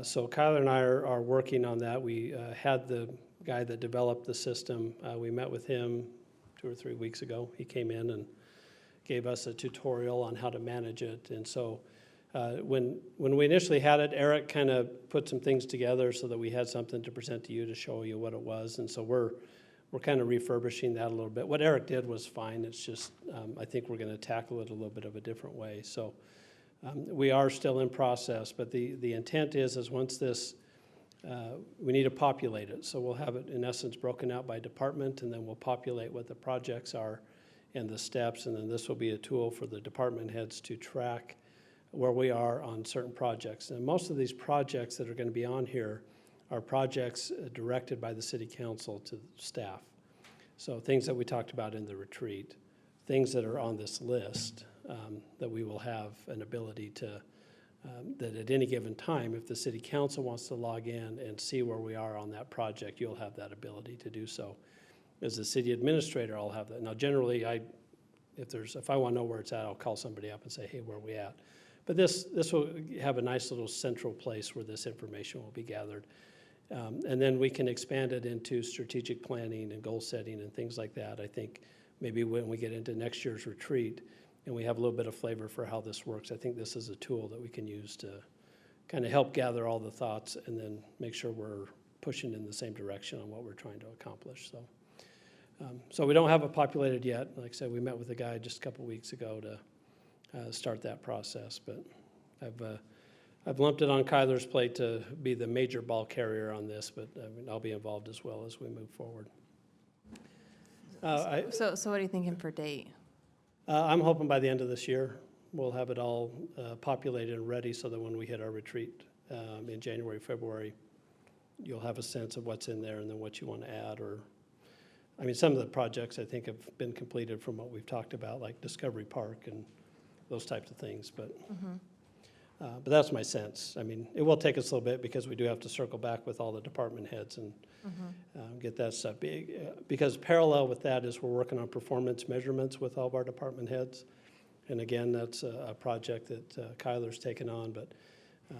Speaker 2: So Kyler and I are working on that. We had the guy that developed the system, we met with him 2 or 3 weeks ago. He came in and gave us a tutorial on how to manage it. And so when we initially had it, Eric kind of put some things together so that we had something to present to you to show you what it was. And so we're kind of refurbishing that a little bit. What Eric did was fine. It's just, I think we're going to tackle it a little bit of a different way. So we are still in process, but the intent is once this, we need to populate it. So we'll have it in essence broken out by department, and then we'll populate what the projects are and the steps, and then this will be a tool for the department heads to track where we are on certain projects. And most of these projects that are going to be on here are projects directed by the city council to staff. So things that we talked about in the retreat, things that are on this list that we will have an ability to, that at any given time, if the city council wants to log in and see where we are on that project, you'll have that ability to do so. As the city administrator, I'll have that. Now, generally, if I want to know where it's at, I'll call somebody up and say, hey, where are we at? But this will have a nice little central place where this information will be gathered. And then we can expand it into strategic planning and goal setting and things like that. I think maybe when we get into next year's retreat and we have a little bit of flavor for how this works, I think this is a tool that we can use to kind of help gather all the thoughts and then make sure we're pushing in the same direction on what we're trying to accomplish. So we don't have it populated yet. Like I said, we met with a guy just a couple weeks ago to start that process, but I've lumped it on Kyler's plate to be the major ball carrier on this, but I'll be involved as well as we move forward.
Speaker 5: So what are you thinking for date?
Speaker 2: I'm hoping by the end of this year, we'll have it all populated and ready so that when we hit our retreat in January, February, you'll have a sense of what's in there and then what you want to add. Some of the projects I think have been completed from what we've talked about, like Discovery Park and those types of things, but that's my sense. It will take us a little bit because we do have to circle back with all the department heads and get that stuff. Because parallel with that is we're working on performance measurements with all of our department heads. And again, that's a project that Kyler's taken on. But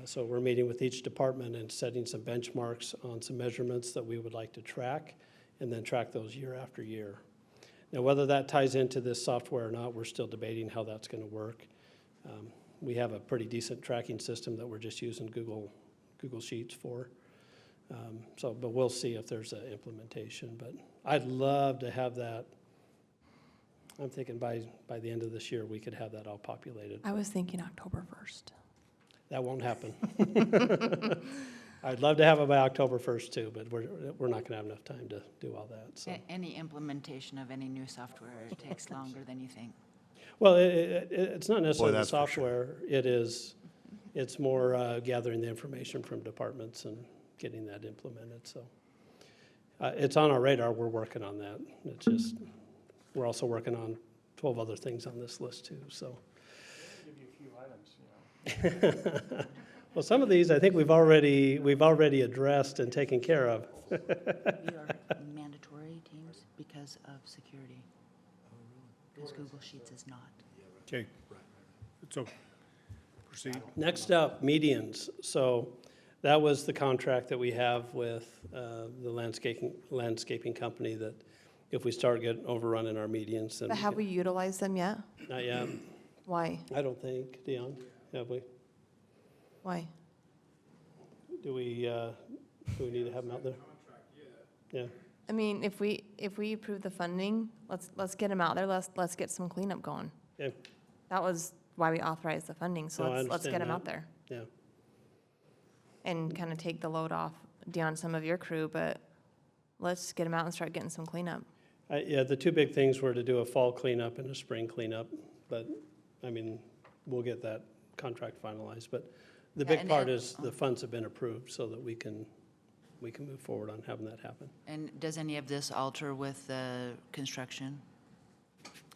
Speaker 2: so we're meeting with each department and setting some benchmarks on some measurements that we would like to track and then track those year after year. Now, whether that ties into this software or not, we're still debating how that's going to work. We have a pretty decent tracking system that we're just using Google Sheets for. But we'll see if there's an implementation. But I'd love to have that. I'm thinking by the end of this year, we could have that all populated.
Speaker 5: I was thinking October 1st.
Speaker 2: That won't happen. I'd love to have it by October 1st too, but we're not going to have enough time to do all that. So.
Speaker 6: Any implementation of any new software takes longer than you think.
Speaker 2: Well, it's not necessarily the
Speaker 3: that's for sure.
Speaker 2: software. It's more gathering the information from departments and getting that implemented. So It's on our radar, we're working on that. It's just, we're also working on 12 other things on this list too, so.
Speaker 4: Give you a few items, you know.
Speaker 2: Well, some of these, I think we've already addressed and taken care of.
Speaker 6: We are mandatory teams because of security. Because Google Sheets is not.
Speaker 1: Okay. So, proceed.
Speaker 2: Next up, medians. So that was the contract that we have with the landscaping company that if we start getting overrun in our medians, then
Speaker 5: But have we utilized them yet?
Speaker 2: not yet.
Speaker 5: Why?
Speaker 2: I don't think, Dion, have we?
Speaker 5: Why?
Speaker 2: Do we need to have them out there? Yeah.
Speaker 5: I mean, if we approve the funding, let's get them out there, let's get some cleanup going.
Speaker 2: Yeah,
Speaker 5: That was why we authorized the funding, so
Speaker 2: No, I
Speaker 5: let's get
Speaker 2: understand
Speaker 5: them
Speaker 2: that.
Speaker 5: out there.
Speaker 2: yeah.
Speaker 5: And kind of take the load off, Dion, some of your crew, but let's get them out and start getting some cleanup.
Speaker 2: Yeah, the two big things were to do a fall cleanup and a spring cleanup, but, I mean, we'll get that contract finalized. But the
Speaker 6: Yeah,
Speaker 2: big
Speaker 6: and
Speaker 2: part
Speaker 6: then-
Speaker 2: is the funds have been approved so that we can move forward on having that happen.
Speaker 6: And does any of this alter with the construction?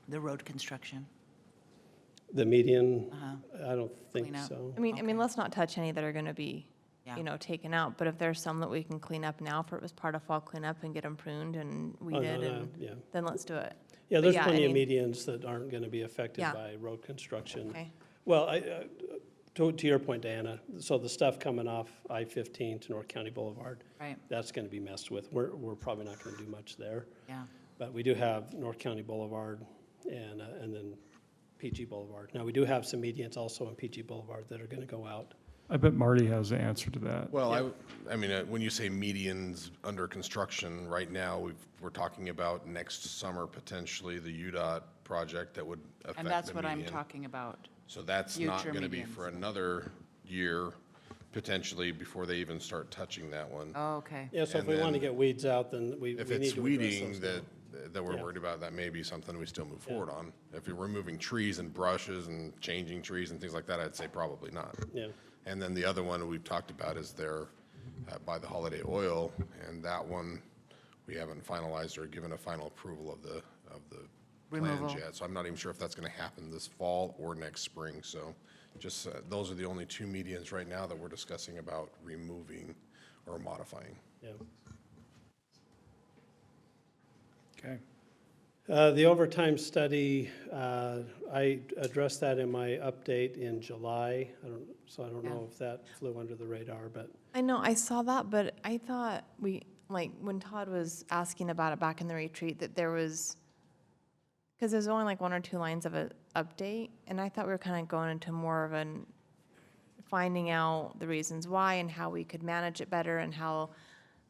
Speaker 6: The road construction?
Speaker 2: The median,
Speaker 6: Uh-huh.
Speaker 2: I don't think
Speaker 6: Cleanup.
Speaker 2: so.
Speaker 5: I mean,
Speaker 6: Okay.
Speaker 5: let's not touch any that are gonna be,
Speaker 6: Yeah.
Speaker 5: taken out, but if there's some that we can clean up now, for it was part of fall cleanup and get them pruned and
Speaker 2: Oh, no,
Speaker 5: weeded,
Speaker 2: no,
Speaker 5: and
Speaker 2: yeah.
Speaker 5: then let's do it.
Speaker 2: Yeah,
Speaker 5: But
Speaker 2: there's
Speaker 5: yeah, I
Speaker 2: plenty of
Speaker 5: mean-
Speaker 2: medians that aren't gonna be affected
Speaker 5: Yeah.
Speaker 2: by road construction.
Speaker 5: Okay,
Speaker 2: Well, to your point, Diana, so the stuff coming off I-15 to North County Boulevard,
Speaker 6: Right,
Speaker 2: that's gonna be messed with. We're probably not gonna do much there.
Speaker 6: yeah.
Speaker 2: But we do have North County Boulevard and then PG Boulevard. Now, we do have some medians also on PG Boulevard that are gonna go out.
Speaker 4: I bet Marty has the answer to that.
Speaker 9: Well, I mean, when you say medians under construction, right now, we're talking about next summer, potentially, the UDOT project that would affect the
Speaker 6: And that's what I'm
Speaker 9: median.
Speaker 6: talking about.
Speaker 9: So that's not
Speaker 6: future
Speaker 9: gonna be
Speaker 6: medians.
Speaker 9: for another year, potentially, before they even start touching that one.
Speaker 6: Oh, okay.
Speaker 2: Yeah, so if
Speaker 9: And
Speaker 2: we wanna
Speaker 9: then
Speaker 2: get weeds out, then we need to
Speaker 9: If
Speaker 2: address
Speaker 9: it's
Speaker 2: those
Speaker 9: weeding
Speaker 2: now.
Speaker 9: that we're
Speaker 2: Yeah.
Speaker 9: worried about, that may be something we still move forward on. If you're removing trees and brushes and changing trees and things like that, I'd say probably not.
Speaker 2: Yeah,
Speaker 9: And then the other one we've talked about is there by the Holiday Oil, and that one, we haven't finalized or given a final approval of the plans
Speaker 6: Removal.
Speaker 9: yet. So I'm not even sure if that's gonna happen this fall or next spring. So just, those are the only two medians right now that we're discussing about removing or modifying.
Speaker 2: yeah.
Speaker 1: Okay.
Speaker 2: The overtime study, I addressed that in my update in July. I don't know if that flew under the radar, but
Speaker 5: I know, I saw that, but I thought when Todd was asking about it back in the retreat, that there was, because there's only like one or two lines of an update, and I thought we were kind of going into more of an, finding out the reasons why and how we could manage it better and how,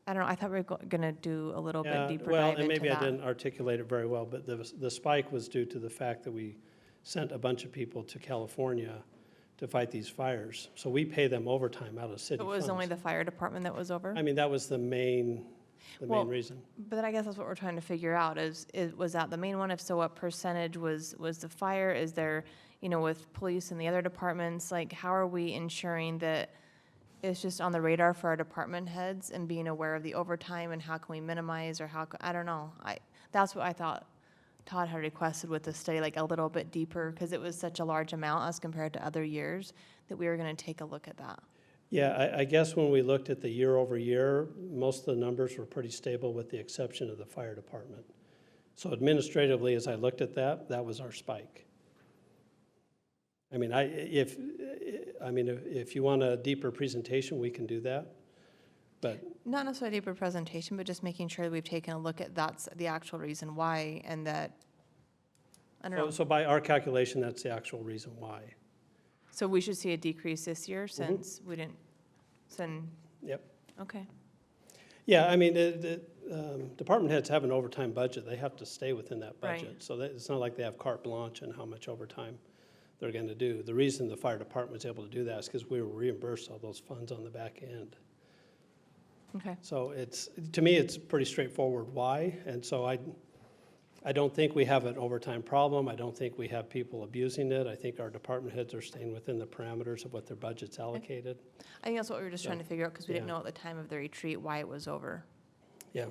Speaker 5: I don't know, I thought we were gonna do a little
Speaker 2: yeah,
Speaker 5: bit deeper
Speaker 2: well,
Speaker 5: dive
Speaker 2: and
Speaker 5: into
Speaker 2: maybe I
Speaker 5: that.
Speaker 2: didn't articulate it very well, but the spike was due to the fact that we sent a bunch of people to California to fight these fires. So we pay them overtime out of city
Speaker 5: It
Speaker 2: funds.
Speaker 5: was only the fire department that was over?
Speaker 2: I mean, that was the main
Speaker 5: Well,
Speaker 2: reason.
Speaker 5: But then I guess that's what we're trying to figure out was that the main one? If so, what percentage was the fire? Is there, with police and the other departments, like how are we ensuring that it's just on the radar for our department heads and being aware of the overtime and how can we minimize or I don't know. That's what I thought Todd had requested with the study, like a little bit deeper, because it was such a large amount as compared to other years that we were gonna take a look at that.
Speaker 2: Yeah, I guess when we looked at the year over year, most of the numbers were pretty stable with the exception of the fire department. So administratively, as I looked at that, that was our spike. I mean, if you want a deeper presentation, we can do that. But,
Speaker 5: Not necessarily a deeper presentation, but just making sure that we've taken a look at that's the actual reason why and that, I don't know.
Speaker 2: so by our calculation, that's the actual reason why.
Speaker 5: So we should see a decrease this year since we didn't,
Speaker 2: Yep.
Speaker 5: okay.
Speaker 2: Yeah, I mean, the department heads have an overtime budget. They have to stay within that
Speaker 5: Right.
Speaker 2: budget. So it's not like they have carte blanche on how much overtime they're gonna do. The reason the fire department was able to do that is because we were reimbursed all those funds on the back end.
Speaker 5: Okay.
Speaker 2: So to me, it's pretty straightforward why. And so I don't think we have an overtime problem. I don't think we have people abusing it. I think our department heads are staying within the parameters of what their budget's allocated.
Speaker 5: I think that's what we were just trying to figure out because we didn't
Speaker 2: Yeah.
Speaker 5: know at the time of the retreat why it was over.
Speaker 2: Yeah.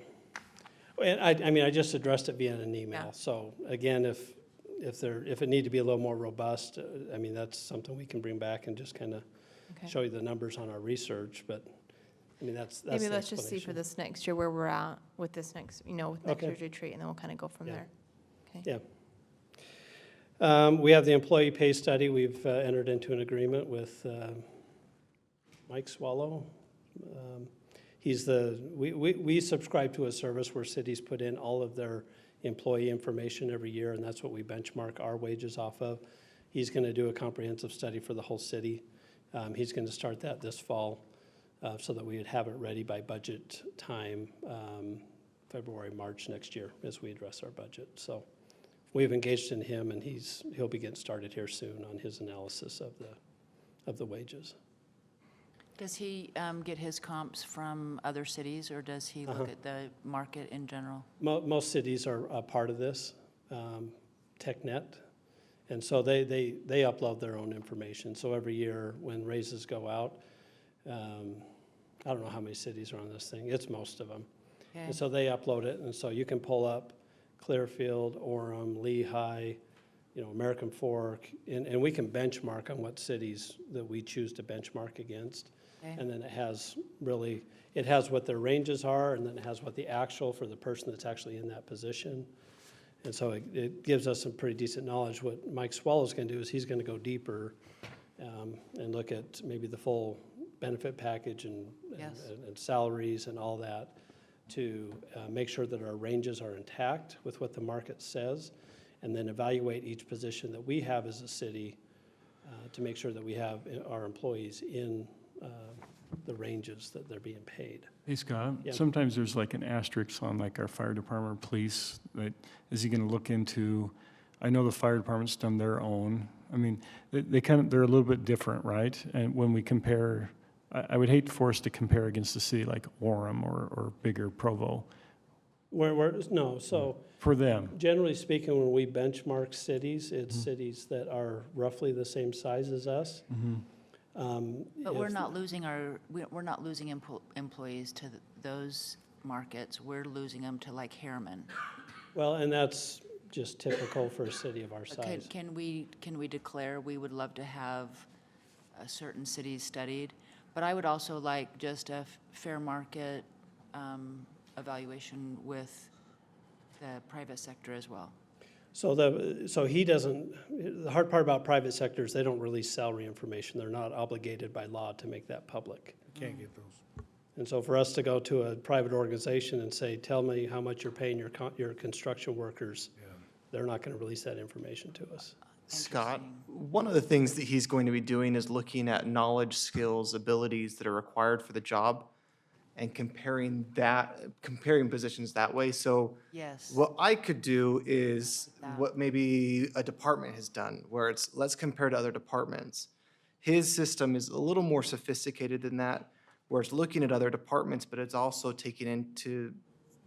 Speaker 2: And I mean, I just addressed it via an
Speaker 5: Yeah.
Speaker 2: email. So again, if it need to be a little more robust, I mean, that's something we can bring back and just kind of
Speaker 5: Okay.
Speaker 2: show you the numbers on our research, but, I mean, that's the
Speaker 5: Maybe let's just see for
Speaker 2: explanation.
Speaker 5: this next year where we're at with this next, with next
Speaker 2: Okay.
Speaker 5: year's retreat, and then we'll kind of go from
Speaker 2: Yeah.
Speaker 5: there. Okay.
Speaker 2: Yeah. We have the employee pay study. We've entered into an agreement with Mike Swallow. We subscribe to a service where cities put in all of their employee information every year, and that's what we benchmark our wages off of. He's going to do a comprehensive study for the whole city. He's going to start that this fall so that we would have it ready by budget time, February, March next year as we address our budget. So we've engaged in him, and he'll be getting started here soon on his analysis of the wages.
Speaker 6: Does he get his comps from other cities, or does he look at the market in general?
Speaker 2: Most cities are a part of this, TechNet, and so they upload their own information. So every year when raises go out, I don't know how many cities are on this thing. It's most of them.
Speaker 6: Okay.
Speaker 2: And so they upload it, and so you can pull up Clearfield, Orem, Lehigh, American Fork, and we can benchmark on what cities that we choose to benchmark against.
Speaker 6: Okay.
Speaker 2: And then it has what their ranges are, and then it has what the actual for the person that's actually in that position. And so it gives us some pretty decent knowledge. What Mike Swallow's gonna do is he's gonna go deeper and look at maybe the full benefit package and
Speaker 6: Yes.
Speaker 2: and salaries and all that to make sure that our ranges are intact with what the market says, and then evaluate each position that we have as a city to make sure that we have our employees in the ranges that they're being paid.
Speaker 4: Hey, Scott,
Speaker 2: Yeah.
Speaker 4: sometimes there's like an asterisk on like our fire department or police, that, is he gonna look into, I know the fire department's done their own. I mean, they're a little bit different, right? And when we compare, I would hate for us to compare against a city like Orem or bigger Provo,
Speaker 2: So
Speaker 4: for them.
Speaker 2: generally speaking, when we benchmark cities, it's cities that are roughly the same size as us.
Speaker 6: But we're
Speaker 2: If-
Speaker 6: not losing we're not losing employees to those markets. We're losing them to like Harriman.
Speaker 2: Well, and that's just typical for a city of our
Speaker 6: But
Speaker 2: size.
Speaker 6: Can we declare we would love to have certain cities studied? But I would also like just a fair market evaluation with the private sector as well.
Speaker 2: So he doesn't, the hard part about private sectors, they don't release salary information. They're not obligated by law to make that public.
Speaker 1: Can't get those.
Speaker 2: And so for us to go to a private organization and say, tell me how much you're paying your construction workers, they're not going to release that information to us.
Speaker 10: Scott, one of the things that he's going to be doing is looking at knowledge, skills, abilities that are required for the job and comparing positions that way. So
Speaker 6: Yes.
Speaker 10: what I could do is what maybe a department has done, where it's, let's compare to other departments. His system is a little more sophisticated than that, where it's looking at other departments, but it's also taking into,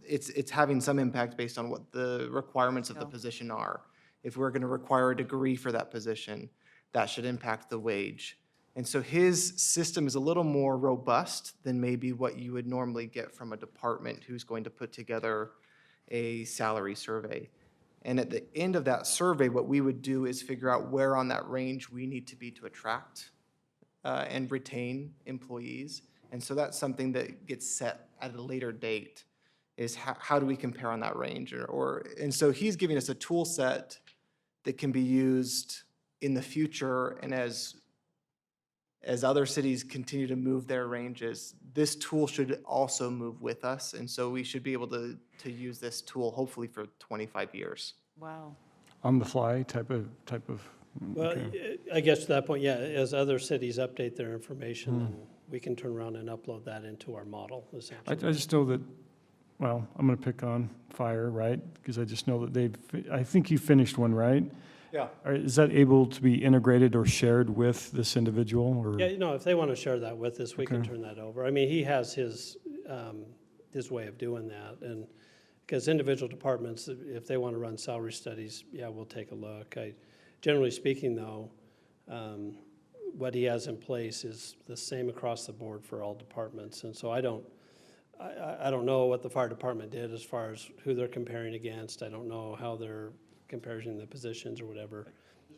Speaker 10: it's having some impact based on what the requirements of the position are. If we're gonna require a degree for that position, that should impact the wage. And so his system is a little more robust than maybe what you would normally get from a department who's going to put together a salary survey. And at the end of that survey, what we would do is figure out where on that range we need to be to attract and retain employees. And so that's something that gets set at a later date, is how do we compare on that range? And so he's giving us a tool set that can be used in the future, and as other cities continue to move their ranges, this tool should also move with us. And so we should be able to use this tool hopefully for 25 years.
Speaker 6: Wow.
Speaker 4: On the fly type of.
Speaker 2: Well,
Speaker 4: okay.
Speaker 2: I guess to that point, yeah, as other cities update their information, then we can turn around and upload that into our model,
Speaker 4: I
Speaker 2: essentially.
Speaker 4: just know that, well, I'm gonna pick on fire, right? Because I just know that I think you finished one, right?
Speaker 2: Yeah.
Speaker 4: Is that able to be integrated or shared with this individual, or?
Speaker 2: Yeah, if they want to share that with us, we can
Speaker 4: Okay.
Speaker 2: turn that over. I mean, he has his way of doing that, and, because individual departments, if they want to run salary studies, yeah, we'll take a look. Generally speaking, though, what he has in place is the same across the board for all departments, and so I don't I don't know what the fire department did as far as who they're comparing against. I don't know how they're comparing the positions or whatever.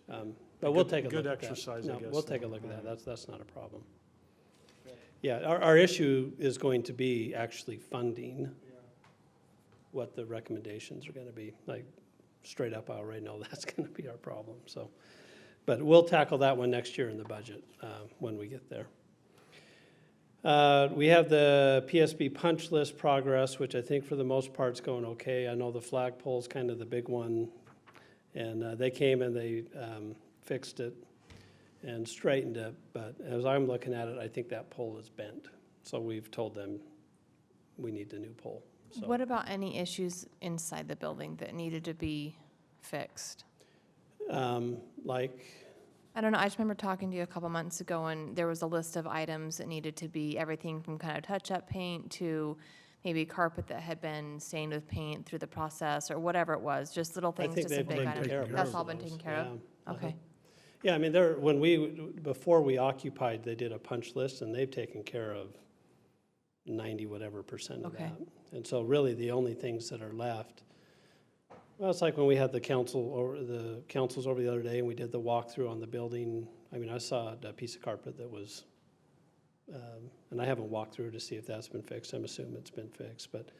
Speaker 2: But we'll take a look at that.
Speaker 4: Good exercise, I
Speaker 2: No,
Speaker 4: guess,
Speaker 2: we'll
Speaker 4: then.
Speaker 2: take a look at that. That's not a problem. Yeah, our issue is going to be actually funding what the recommendations are gonna be. Like, straight up, I already know that's gonna be our problem, so. But we'll tackle that one next year in the budget, when we get there. We have the PSB punch list progress, which I think for the most part is going okay. I know the flagpole's kind of the big one, and they came and they fixed it and straightened it, but as I'm looking at it, I think that pole is bent. So we've told them we need a new pole, so.
Speaker 5: What about any issues inside the building that needed to be fixed?
Speaker 2: Like,
Speaker 5: I don't know, I just remember talking to you a couple months ago, and there was a list of items that needed to be, everything from kind of touch-up paint to maybe carpet that had been stained with paint through the process, or whatever it was, just little
Speaker 2: I
Speaker 5: things,
Speaker 2: think
Speaker 5: just some
Speaker 2: they've
Speaker 5: big
Speaker 2: been
Speaker 5: items.
Speaker 2: taken care of.
Speaker 5: That's
Speaker 2: most
Speaker 5: all
Speaker 2: of
Speaker 5: been
Speaker 2: those,
Speaker 5: taken care of?
Speaker 2: yeah.
Speaker 5: Okay.
Speaker 2: Yeah, I mean, before we occupied, they did a punch list, and they've taken care of 90 whatever % of
Speaker 5: Okay.
Speaker 2: that. And so really, the only things that are left, well, it's like when we had the councils over the other day, and we did the walkthrough on the building. I mean, I saw a piece of carpet that was, and I haven't walked through to see if that's been fixed. I'm assuming it's been fixed, but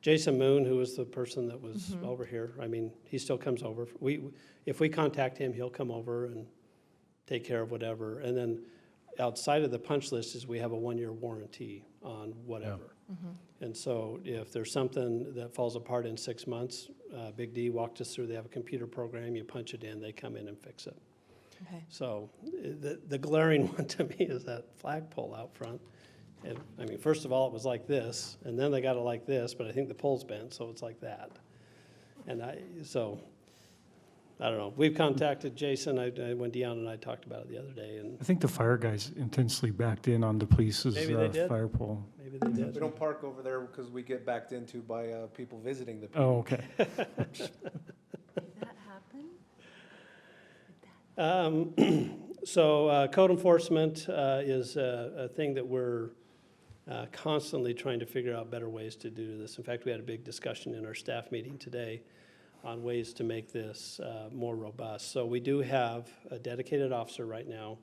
Speaker 2: Jason Moon, who was the person that was over here, I mean, he still comes over. If we contact him, he'll come over and take care of whatever. And then outside of the punch list is we have a 1-year warranty on whatever. And so if there's something that falls apart in 6 months, Big D walked us through, they have a computer program, you punch it in, they come in and fix it.
Speaker 5: Okay.
Speaker 2: So the glaring one to me is that flagpole out front. And, I mean, first of all, it was like this, and then they got it like this, but I think the pole's bent, so it's like that. And I don't know. We've contacted Jason. When Deanna and I talked about it the other day, and
Speaker 4: I think the fire guys intensely backed in on the police's
Speaker 2: Maybe they did.
Speaker 4: fire pole.
Speaker 2: maybe they did.
Speaker 11: We don't park over there because we get backed into by people visiting the.
Speaker 4: Oh, okay.
Speaker 6: Did that happen?
Speaker 2: So code enforcement is a thing that we're constantly trying to figure out better ways to do this. In fact, we had a big discussion in our staff meeting today on ways to make this more robust. So we do have a dedicated officer right now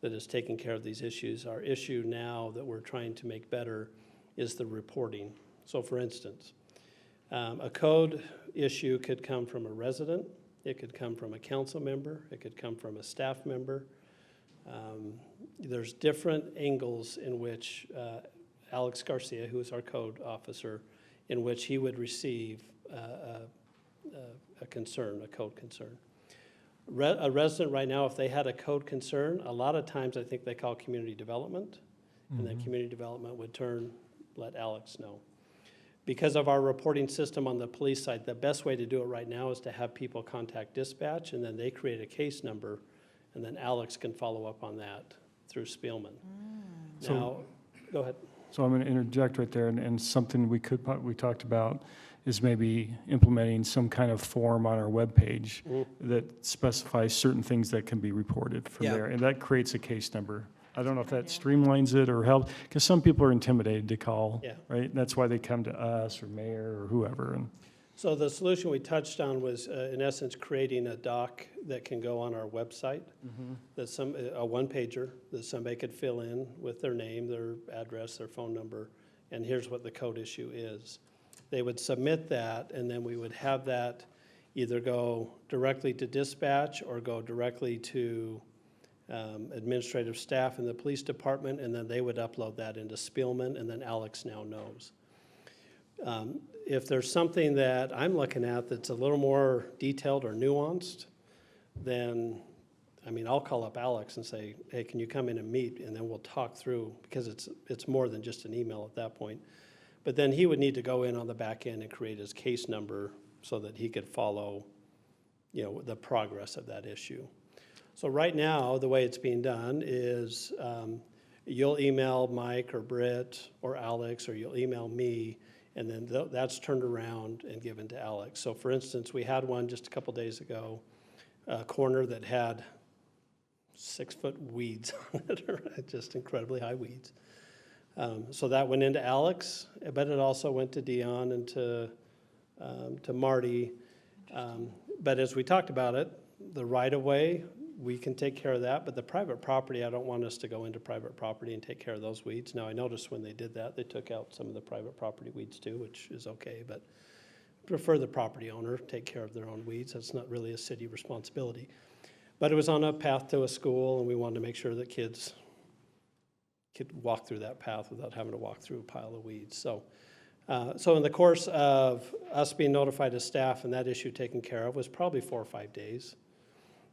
Speaker 2: that is taking care of these issues. Our issue now that we're trying to make better is the reporting. So for instance, a code issue could come from a resident, it could come from a council member, it could come from a staff member. There's different angles in which Alex Garcia, who is our code officer, in which he would receive a concern, a code concern. A resident right now, if they had a code concern, a lot of times I think they call community development, and then community development would let Alex know. Because of our reporting system on the police side, the best way to do it right now is to have people contact dispatch, and then they create a case number, and then Alex can follow up on that through Spielman.
Speaker 4: So-
Speaker 2: Now, go ahead.
Speaker 4: So I'm going to interject right there, and something we talked about is maybe implementing some kind of form on our webpage that specifies certain things that can be reported from
Speaker 2: Yeah.
Speaker 4: there, and that creates a case number. I don't know if that streamlines it or helps, because some people are intimidated to call,
Speaker 2: Yeah.
Speaker 4: right? That's why they come to us or mayor or whoever, and
Speaker 2: So the solution we touched on was, in essence, creating a doc that can go on our website. That's a one-pager that somebody could fill in with their name, their address, their phone number, and here's what the code issue is. They would submit that, and then we would have that either go directly to dispatch or go directly to administrative staff in the police department, and then they would upload that into Spielman, and then Alex now knows. If there's something that I'm looking at that's a little more detailed or nuanced, then, I mean, I'll call up Alex and say, hey, can you come in and meet? And then we'll talk through, because it's more than just an email at that point. But then he would need to go in on the back end and create his case number so that he could follow, the progress of that issue. So right now, the way it's being done is you'll email Mike or Britt or Alex, or you'll email me, and then that's turned around and given to Alex. So for instance, we had one just a couple days ago, a corner that had 6-foot weeds on it, just incredibly high weeds. So that went into Alex, but it also went to Dion and to Marty. But as we talked about it, the right-of-way, we can take care of that, but the private property, I don't want us to go into private property and take care of those weeds. Now, I noticed when they did that, they took out some of the private property weeds too, which is okay, but prefer the property owner take care of their own weeds. That's not really a city responsibility. But it was on a path to a school, and we wanted to make sure that kids could walk through that path without having to walk through a pile of weeds. So in the course of us being notified as staff and that issue taken care of was probably 4 or 5 days.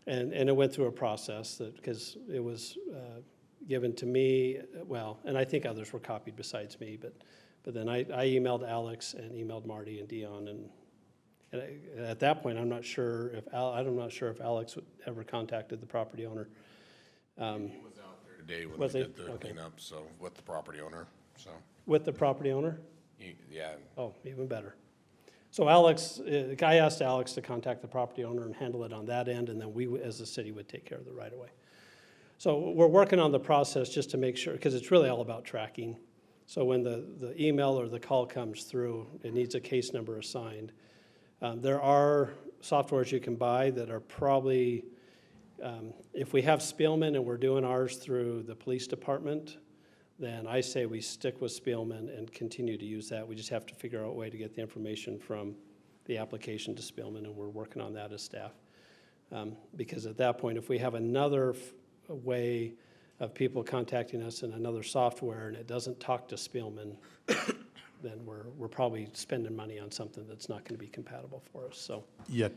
Speaker 2: And it went through a process that, because it was given to me, well, and I think others were copied besides me, but then I emailed Alex and emailed Marty and Dion, and at that point, I'm not sure if Alex ever contacted the property owner.
Speaker 9: He was out there today when we
Speaker 2: Was he?
Speaker 9: did the
Speaker 2: Okay.
Speaker 9: cleanup, so, with the property owner, so,
Speaker 2: With the property owner?
Speaker 9: yeah.
Speaker 2: Oh, even better. So Alex, I asked Alex to contact the property owner and handle it on that end, and then we, as a city, would take care of the right-of-way. So we're working on the process just to make sure, because it's really all about tracking. So when the email or the call comes through, it needs a case number assigned. There are softwares you can buy that are probably, if we have Spielman and we're doing ours through the police department, then I say we stick with Spielman and continue to use that. We just have to figure out a way to get the information from the application to Spielman, and we're working on that as staff. Because at that point, if we have another way of people contacting us in another software and it doesn't talk to Spielman, then we're probably spending money on something that's not going to be compatible for us, so.
Speaker 12: Yeah,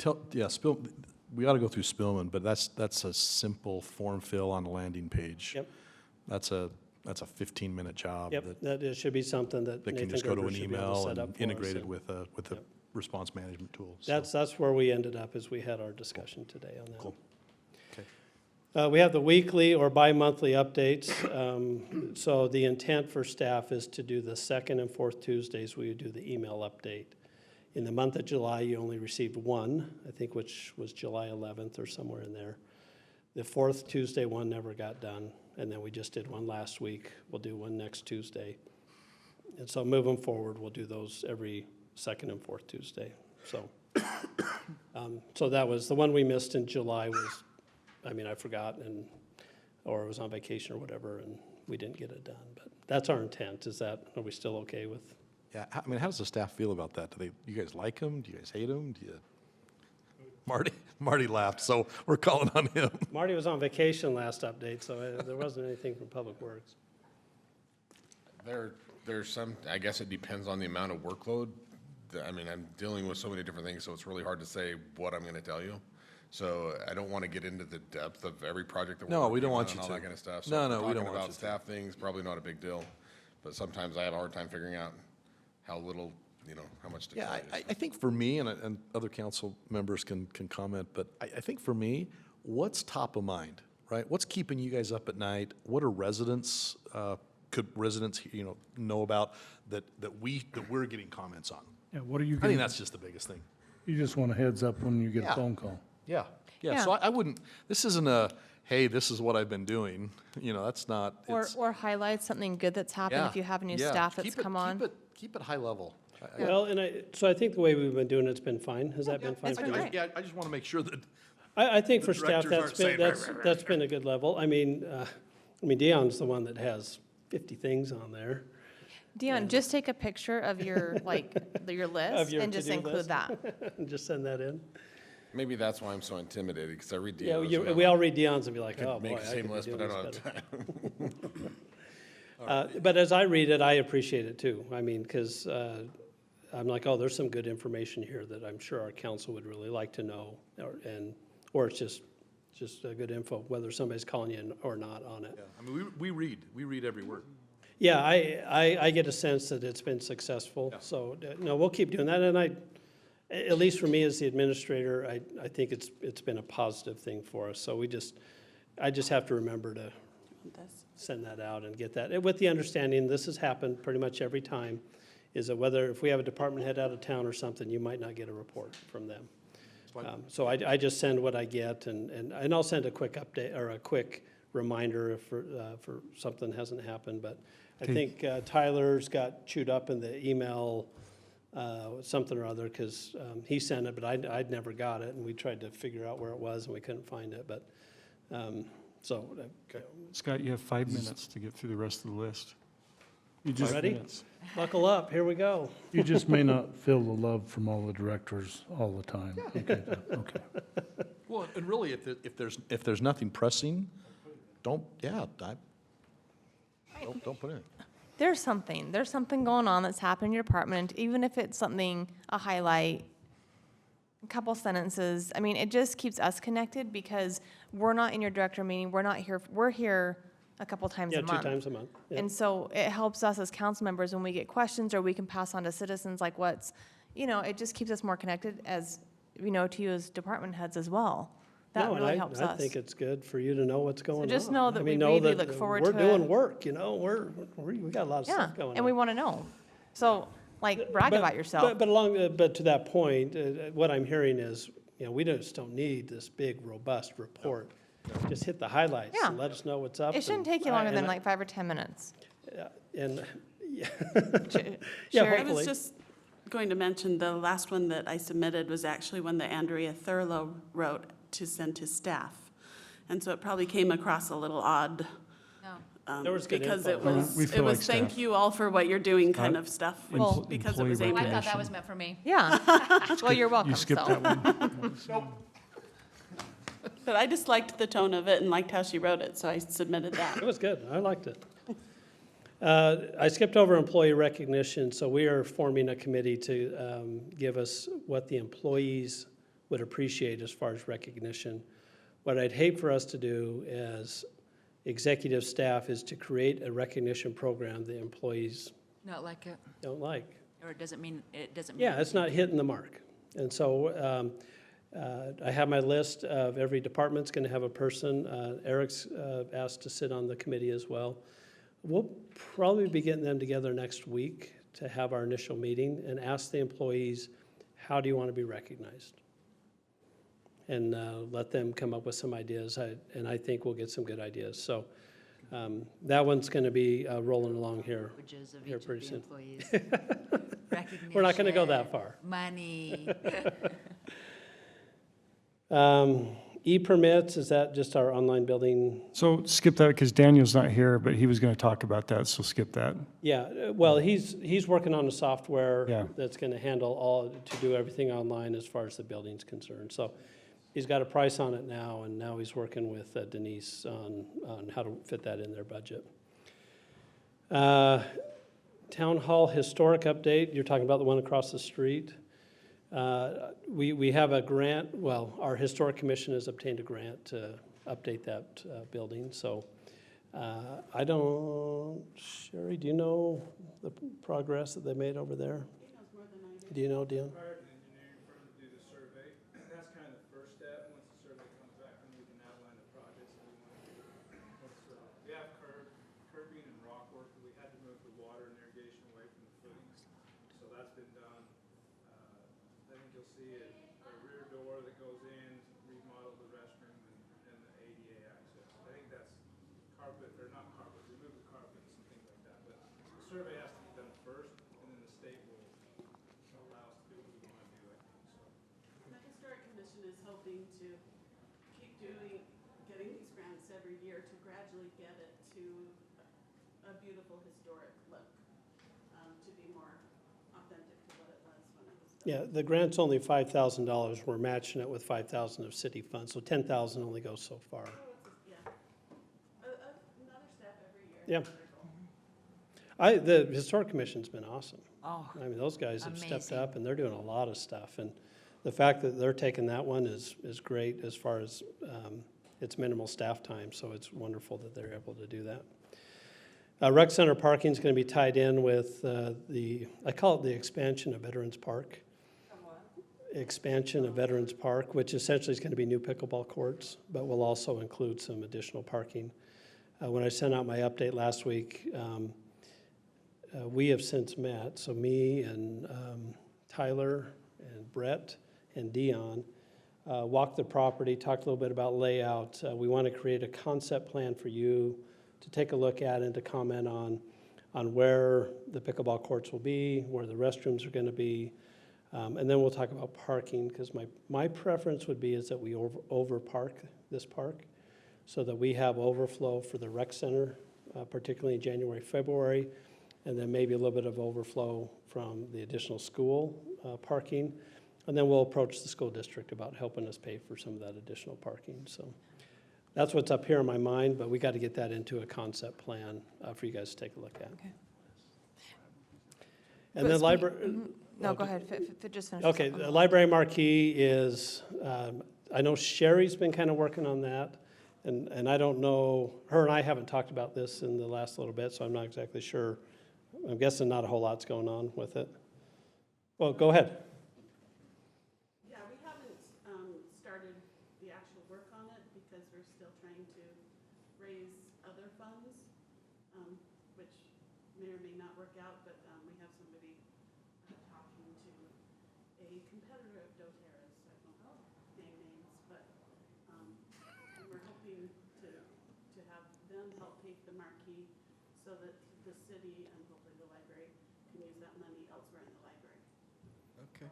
Speaker 12: we ought to go through Spillman, but that's a simple form fill on a landing page.
Speaker 2: Yep.
Speaker 12: That's a 15-minute job.
Speaker 2: Yep, that it should be something that
Speaker 12: That can
Speaker 2: Nathan
Speaker 12: just go to
Speaker 2: Gerber
Speaker 12: an
Speaker 2: should be able to
Speaker 12: email
Speaker 2: set up
Speaker 12: and
Speaker 2: for us.
Speaker 12: integrate it
Speaker 2: and
Speaker 12: with a
Speaker 2: Yep.
Speaker 12: response management tool. So,
Speaker 2: That's where we ended up as we had our discussion today on that.
Speaker 12: Cool. Okay.
Speaker 2: We have the weekly or bi-monthly updates. So the intent for staff is to do the second and fourth Tuesdays, we would do the email update. In the month of July, you only received one, I think, which was July 11th or somewhere in there. The fourth Tuesday one never got done, and then we just did one last week. We'll do one next Tuesday. And so moving forward, we'll do those every second and fourth Tuesday. So, so that was, the one we missed in July was, I forgot, or was on vacation or whatever, and we didn't get it done. But that's our intent. Are we still okay with?
Speaker 12: Yeah, how does the staff feel about that? Do you guys like them? Do you guys hate them? Marty laughed, so we're calling on him.
Speaker 2: Marty was on vacation last update, so there wasn't anything from Public Works.
Speaker 9: There's some, I guess it depends on the amount of workload. I'm dealing with so many different things, so it's really hard to say what I'm gonna tell you. So I don't wanna get into the depth of every project that we're
Speaker 12: No, we
Speaker 9: working
Speaker 12: don't
Speaker 9: on
Speaker 12: want
Speaker 9: and
Speaker 12: you
Speaker 9: all
Speaker 12: to.
Speaker 9: that kind of stuff.
Speaker 12: No,
Speaker 9: if
Speaker 12: no,
Speaker 9: we're
Speaker 12: we don't
Speaker 9: talking
Speaker 12: want
Speaker 9: about
Speaker 12: you to.
Speaker 9: staff things, probably not a big deal. But sometimes I have a hard time figuring out how little, how much to tell
Speaker 12: Yeah,
Speaker 9: you.
Speaker 12: I think for me, and other council members can comment, but I think for me, what's top of mind, right? What's keeping you guys up at night? What are residents, could residents, know about that we're getting comments on?
Speaker 1: Yeah, what are you
Speaker 12: I think
Speaker 1: getting?
Speaker 12: that's just the biggest thing.
Speaker 1: You just want a heads up when you get
Speaker 12: Yeah.
Speaker 1: a phone call.
Speaker 12: Yeah,
Speaker 5: Yeah.
Speaker 12: so I wouldn't, this isn't a, hey, this is what I've been doing, that's not, it's.
Speaker 5: Or highlight something good that's happened if you have new
Speaker 12: yeah.
Speaker 5: staff that's
Speaker 12: Keep it-
Speaker 5: come on.
Speaker 12: Keep it high level.
Speaker 2: Well, so I think the way we've been doing it's been fine. Has that been fine?
Speaker 5: it's
Speaker 2: for
Speaker 5: been
Speaker 2: you?
Speaker 5: great.
Speaker 12: Yeah, I just want to make sure that,
Speaker 2: I think
Speaker 12: The
Speaker 2: for staff,
Speaker 12: directors aren't saying,
Speaker 2: that's been a good level. Dion's the one that has 50 things on there.
Speaker 5: Dion, just take a picture of your, your list
Speaker 2: your
Speaker 5: and just
Speaker 2: to-do
Speaker 5: include
Speaker 2: list.
Speaker 5: that.
Speaker 2: And just send that in.
Speaker 9: Maybe that's why I'm so intimidated, because I read
Speaker 2: Yeah,
Speaker 9: Dion's.
Speaker 2: we all read Dion's and be like,
Speaker 9: Could
Speaker 2: oh, boy,
Speaker 9: make
Speaker 2: I
Speaker 9: the
Speaker 2: could
Speaker 9: same
Speaker 2: be
Speaker 9: list,
Speaker 2: doing
Speaker 9: but I
Speaker 2: this
Speaker 9: don't have
Speaker 2: better.
Speaker 9: time.
Speaker 2: But as I read it, I appreciate it too. Because I'm like, oh, there's some good information here that I'm sure our council would really like to know, or it's just a good info, whether somebody's calling you or not on it.
Speaker 12: we read every word.
Speaker 2: Yeah, I get a sense that it's been successful, so, no, we'll keep doing that, and at least for me as the administrator, I think it's been a positive thing for us, so I just have to remember to send that out and get that, with the understanding, this has happened pretty much every time, is that if we have a department head out of town or something, you might not get a report from them. So I just send what I get, and I'll send a quick update, or a quick reminder if for something hasn't happened, but I
Speaker 4: Okay.
Speaker 2: think Tyler's got chewed up in the email, something or other, because he sent it, but I'd never got it, and we tried to figure out where it was, and we couldn't find it, but, so.
Speaker 4: Scott, you have 5 minutes to get through the rest of the list.
Speaker 1: You just,
Speaker 2: Ready? Buckle up, here we go.
Speaker 1: you just may not feel the love from all the directors all the time. Okay, okay.
Speaker 12: Well, and really, if there's nothing pressing, don't put it in.
Speaker 5: There's something going on that's happened in your department, even if it's something, a highlight, a couple sentences. I mean, it just keeps us connected because we're not in your director meeting, we're here a couple times
Speaker 2: Yeah,
Speaker 5: a
Speaker 2: 2
Speaker 5: month.
Speaker 2: times a month. Yeah.
Speaker 5: And so it helps us as council members when we get questions or we can pass on to citizens like what's, it just keeps us more connected as, to you as department heads as well. That
Speaker 2: No, and
Speaker 5: really helps us.
Speaker 2: I think it's good for you to know what's going on.
Speaker 5: just know that
Speaker 2: I
Speaker 5: we
Speaker 2: mean, know
Speaker 5: really
Speaker 2: that
Speaker 5: look forward
Speaker 2: We're
Speaker 5: to
Speaker 2: doing
Speaker 5: it.
Speaker 2: work, we got a lot of
Speaker 5: Yeah,
Speaker 2: stuff going on.
Speaker 5: and we want to know. So, brag
Speaker 2: But-
Speaker 5: about yourself.
Speaker 2: But to that point, what I'm hearing is, we just don't need this big, robust report. Just hit the highlights
Speaker 5: Yeah.
Speaker 2: and let us know what's up.
Speaker 5: It shouldn't take you longer than 5 or 10 minutes.
Speaker 2: And,
Speaker 5: Sherry?
Speaker 13: I
Speaker 2: hopefully.
Speaker 13: was just going to mention, the last one that I submitted was actually one that Andrea Thurlow wrote to send to staff. And so it probably came across a little odd.
Speaker 2: There was good
Speaker 13: Because
Speaker 2: info.
Speaker 4: We feel like
Speaker 13: thank
Speaker 4: staff.
Speaker 13: you all for what you're doing kind of stuff,
Speaker 5: Well,
Speaker 13: because it was
Speaker 4: employee
Speaker 13: aimed
Speaker 8: I
Speaker 13: at.
Speaker 8: thought that was meant for me.
Speaker 5: Yeah. Well, you're welcome,
Speaker 4: You skipped
Speaker 5: so.
Speaker 4: that one.
Speaker 13: But I just liked the tone of it and liked how she wrote it, so I submitted that.
Speaker 2: It was good, I liked it. I skipped over employee recognition, so we are forming a committee to give us what the employees would appreciate as far as recognition. What I'd hate for us to do as executive staff is to create a recognition program the employees
Speaker 8: Not like it,
Speaker 2: don't like.
Speaker 8: or it doesn't mean.
Speaker 2: Yeah, it's not hitting the mark. And so I have my list of every department's going to have a person. Eric's asked to sit on the committee as well. We'll probably be getting them together next week to have our initial meeting and ask the employees, how do you want to be recognized? And let them come up with some ideas, and I think we'll get some good ideas. So that one's going to be rolling along here.
Speaker 8: Languages of
Speaker 2: Here
Speaker 8: each of
Speaker 2: pretty
Speaker 8: the
Speaker 2: soon.
Speaker 8: employees. Recognition.
Speaker 2: We're not going to go that far.
Speaker 8: Money.
Speaker 2: E-permits, is that just our online building?
Speaker 4: So skip that because Daniel's not here, but he was going to talk about that, so skip that.
Speaker 2: Yeah, well, he's working on the software
Speaker 4: Yeah.
Speaker 2: that's going to handle to do everything online as far as the building's concerned. So he's got a price on it now, and now he's working with Denise on how to fit that in their budget. Town Hall Historic Update, you're talking about the one across the street. We have a grant, our Historic Commission has obtained a grant to update that building, so Sherry, do you know the progress that they made over there? Do you know, Dion?
Speaker 14: Hired an engineering firm to do the survey. That's kind of the first step. Once the survey comes back, then we can outline the projects that we want to do. We have curbing and rock work, but we had to move the water and irrigation away from the footings. So that's been done. I think you'll see a rear door that goes in, remodel the restroom and the ADA access. I think that's carpet, or not carpet, remove the carpet and some things like that. But the survey has to be done first, and then the state will allow us to do what we want to do, I think, so.
Speaker 13: The Historic Commission is hoping to keep getting these grants every year to gradually get it to a beautiful historic look, to be more authentic to what it was when it was built.
Speaker 2: Yeah, the grant's only $5,000. We're matching it with $5,000 of city funds, so $10,000 only goes so far.
Speaker 13: Yeah. Another step every year.
Speaker 2: Yeah. The Historic Commission's been awesome.
Speaker 8: Oh,
Speaker 2: I mean, those guys have stepped
Speaker 8: Amazing.
Speaker 2: up, and they're doing a lot of stuff. And the fact that they're taking that one is great as far as it's minimal staff time, so it's wonderful that they're able to do that. Rec Center parking is going to be tied in with I call it the expansion of Veterans Park. Expansion of Veterans Park, which essentially is going to be new pickleball courts, but will also include some additional parking. When I sent out my update last week, we have since met, so me and Tyler and Brett and Dion walked the property, talked a little bit about layout. We want to create a concept plan for you to take a look at and to comment on on where the pickleball courts will be, where the restrooms are gonna be. And then we'll talk about parking, because my preference would be is that we over park this park, so that we have overflow for the rec center, particularly in January, February, and then maybe a little bit of overflow from the additional school parking. And then we'll approach the school district about helping us pay for some of that additional parking. So that's what's up here in my mind, but we got to get that into a concept plan for you guys to take a look at.
Speaker 5: Okay.
Speaker 2: And
Speaker 5: But
Speaker 2: then
Speaker 5: speak-
Speaker 2: library.
Speaker 5: No, go ahead, just finish.
Speaker 2: Okay, the library marquee is, I know Sherry's been kind of working on that, and I don't know, her and I haven't talked about this in the last little bit, so I'm not exactly sure. I'm guessing not a whole lot's going on with it. Well, go ahead.
Speaker 13: Yeah, we haven't started the actual work on it because we're still trying to raise other funds, which may or may not work out, but we have somebody talking to a competitor of doTERRA's. I won't name names, but we're hoping to have them help pay for the marquee so that the city and hopefully the library can use that money elsewhere in the library.
Speaker 9: Okay.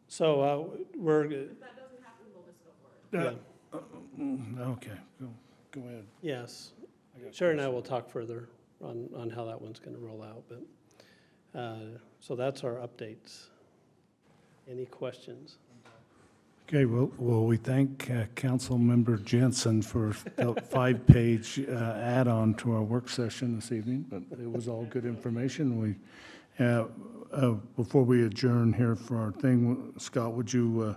Speaker 2: So we're,
Speaker 13: If that doesn't happen, we'll just go for it.
Speaker 2: yeah,
Speaker 1: Okay, go ahead.
Speaker 2: yes. Sherry and I will talk further on how that one's going to roll out, but, so that's our updates. Any questions?
Speaker 1: Okay, well, we thank Councilmember Jensen for the 5-page add-on to our work session this evening, but it was all good information. Before we adjourn here for our thing, Scott, would you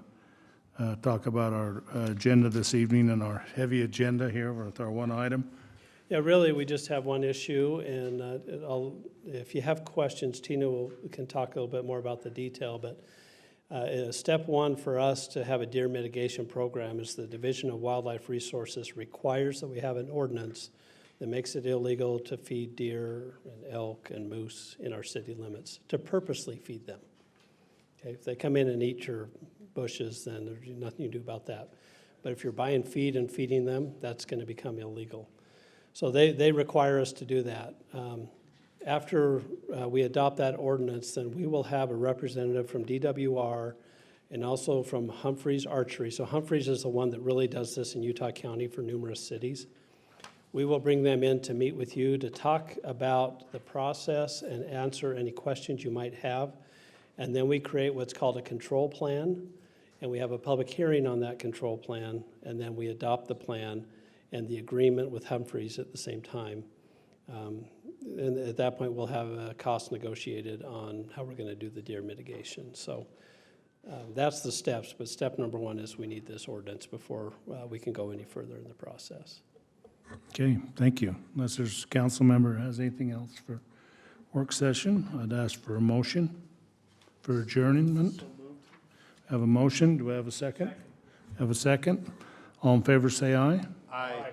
Speaker 1: talk about our agenda this evening and our heavy agenda here with our one item?
Speaker 2: Yeah, really, we just have one issue, and if you have questions, Tina can talk a little bit more about the detail, but step one for us to have a deer mitigation program is the Division of Wildlife Resources requires that we have an ordinance that makes it illegal to feed deer and elk and moose in our city limits, to purposely feed them. Okay, if they come in and eat your bushes, then there's nothing you can do about that. But if you're buying feed and feeding them, that's going to become illegal. So they require us to do that. After we adopt that ordinance, then we will have a representative from DWR and also from Humphreys Archery. So Humphreys is the one that really does this in Utah County for numerous cities. We will bring them in to meet with you to talk about the process and answer any questions you might have. And then we create what's called a control plan, and we have a public hearing on that control plan, and then we adopt the plan and the agreement with Humphreys at the same time. And at that point, we'll have a cost negotiated on how we're going to do the deer mitigation. So that's the steps, but step number one is we need this ordinance before we can go any further in the process.
Speaker 1: Okay, thank you. Unless there's a council member has anything else for work session, I'd ask for a motion for adjournment. Have a motion, do I have a second? Have a second? All in favor, say aye.
Speaker 11: Aye.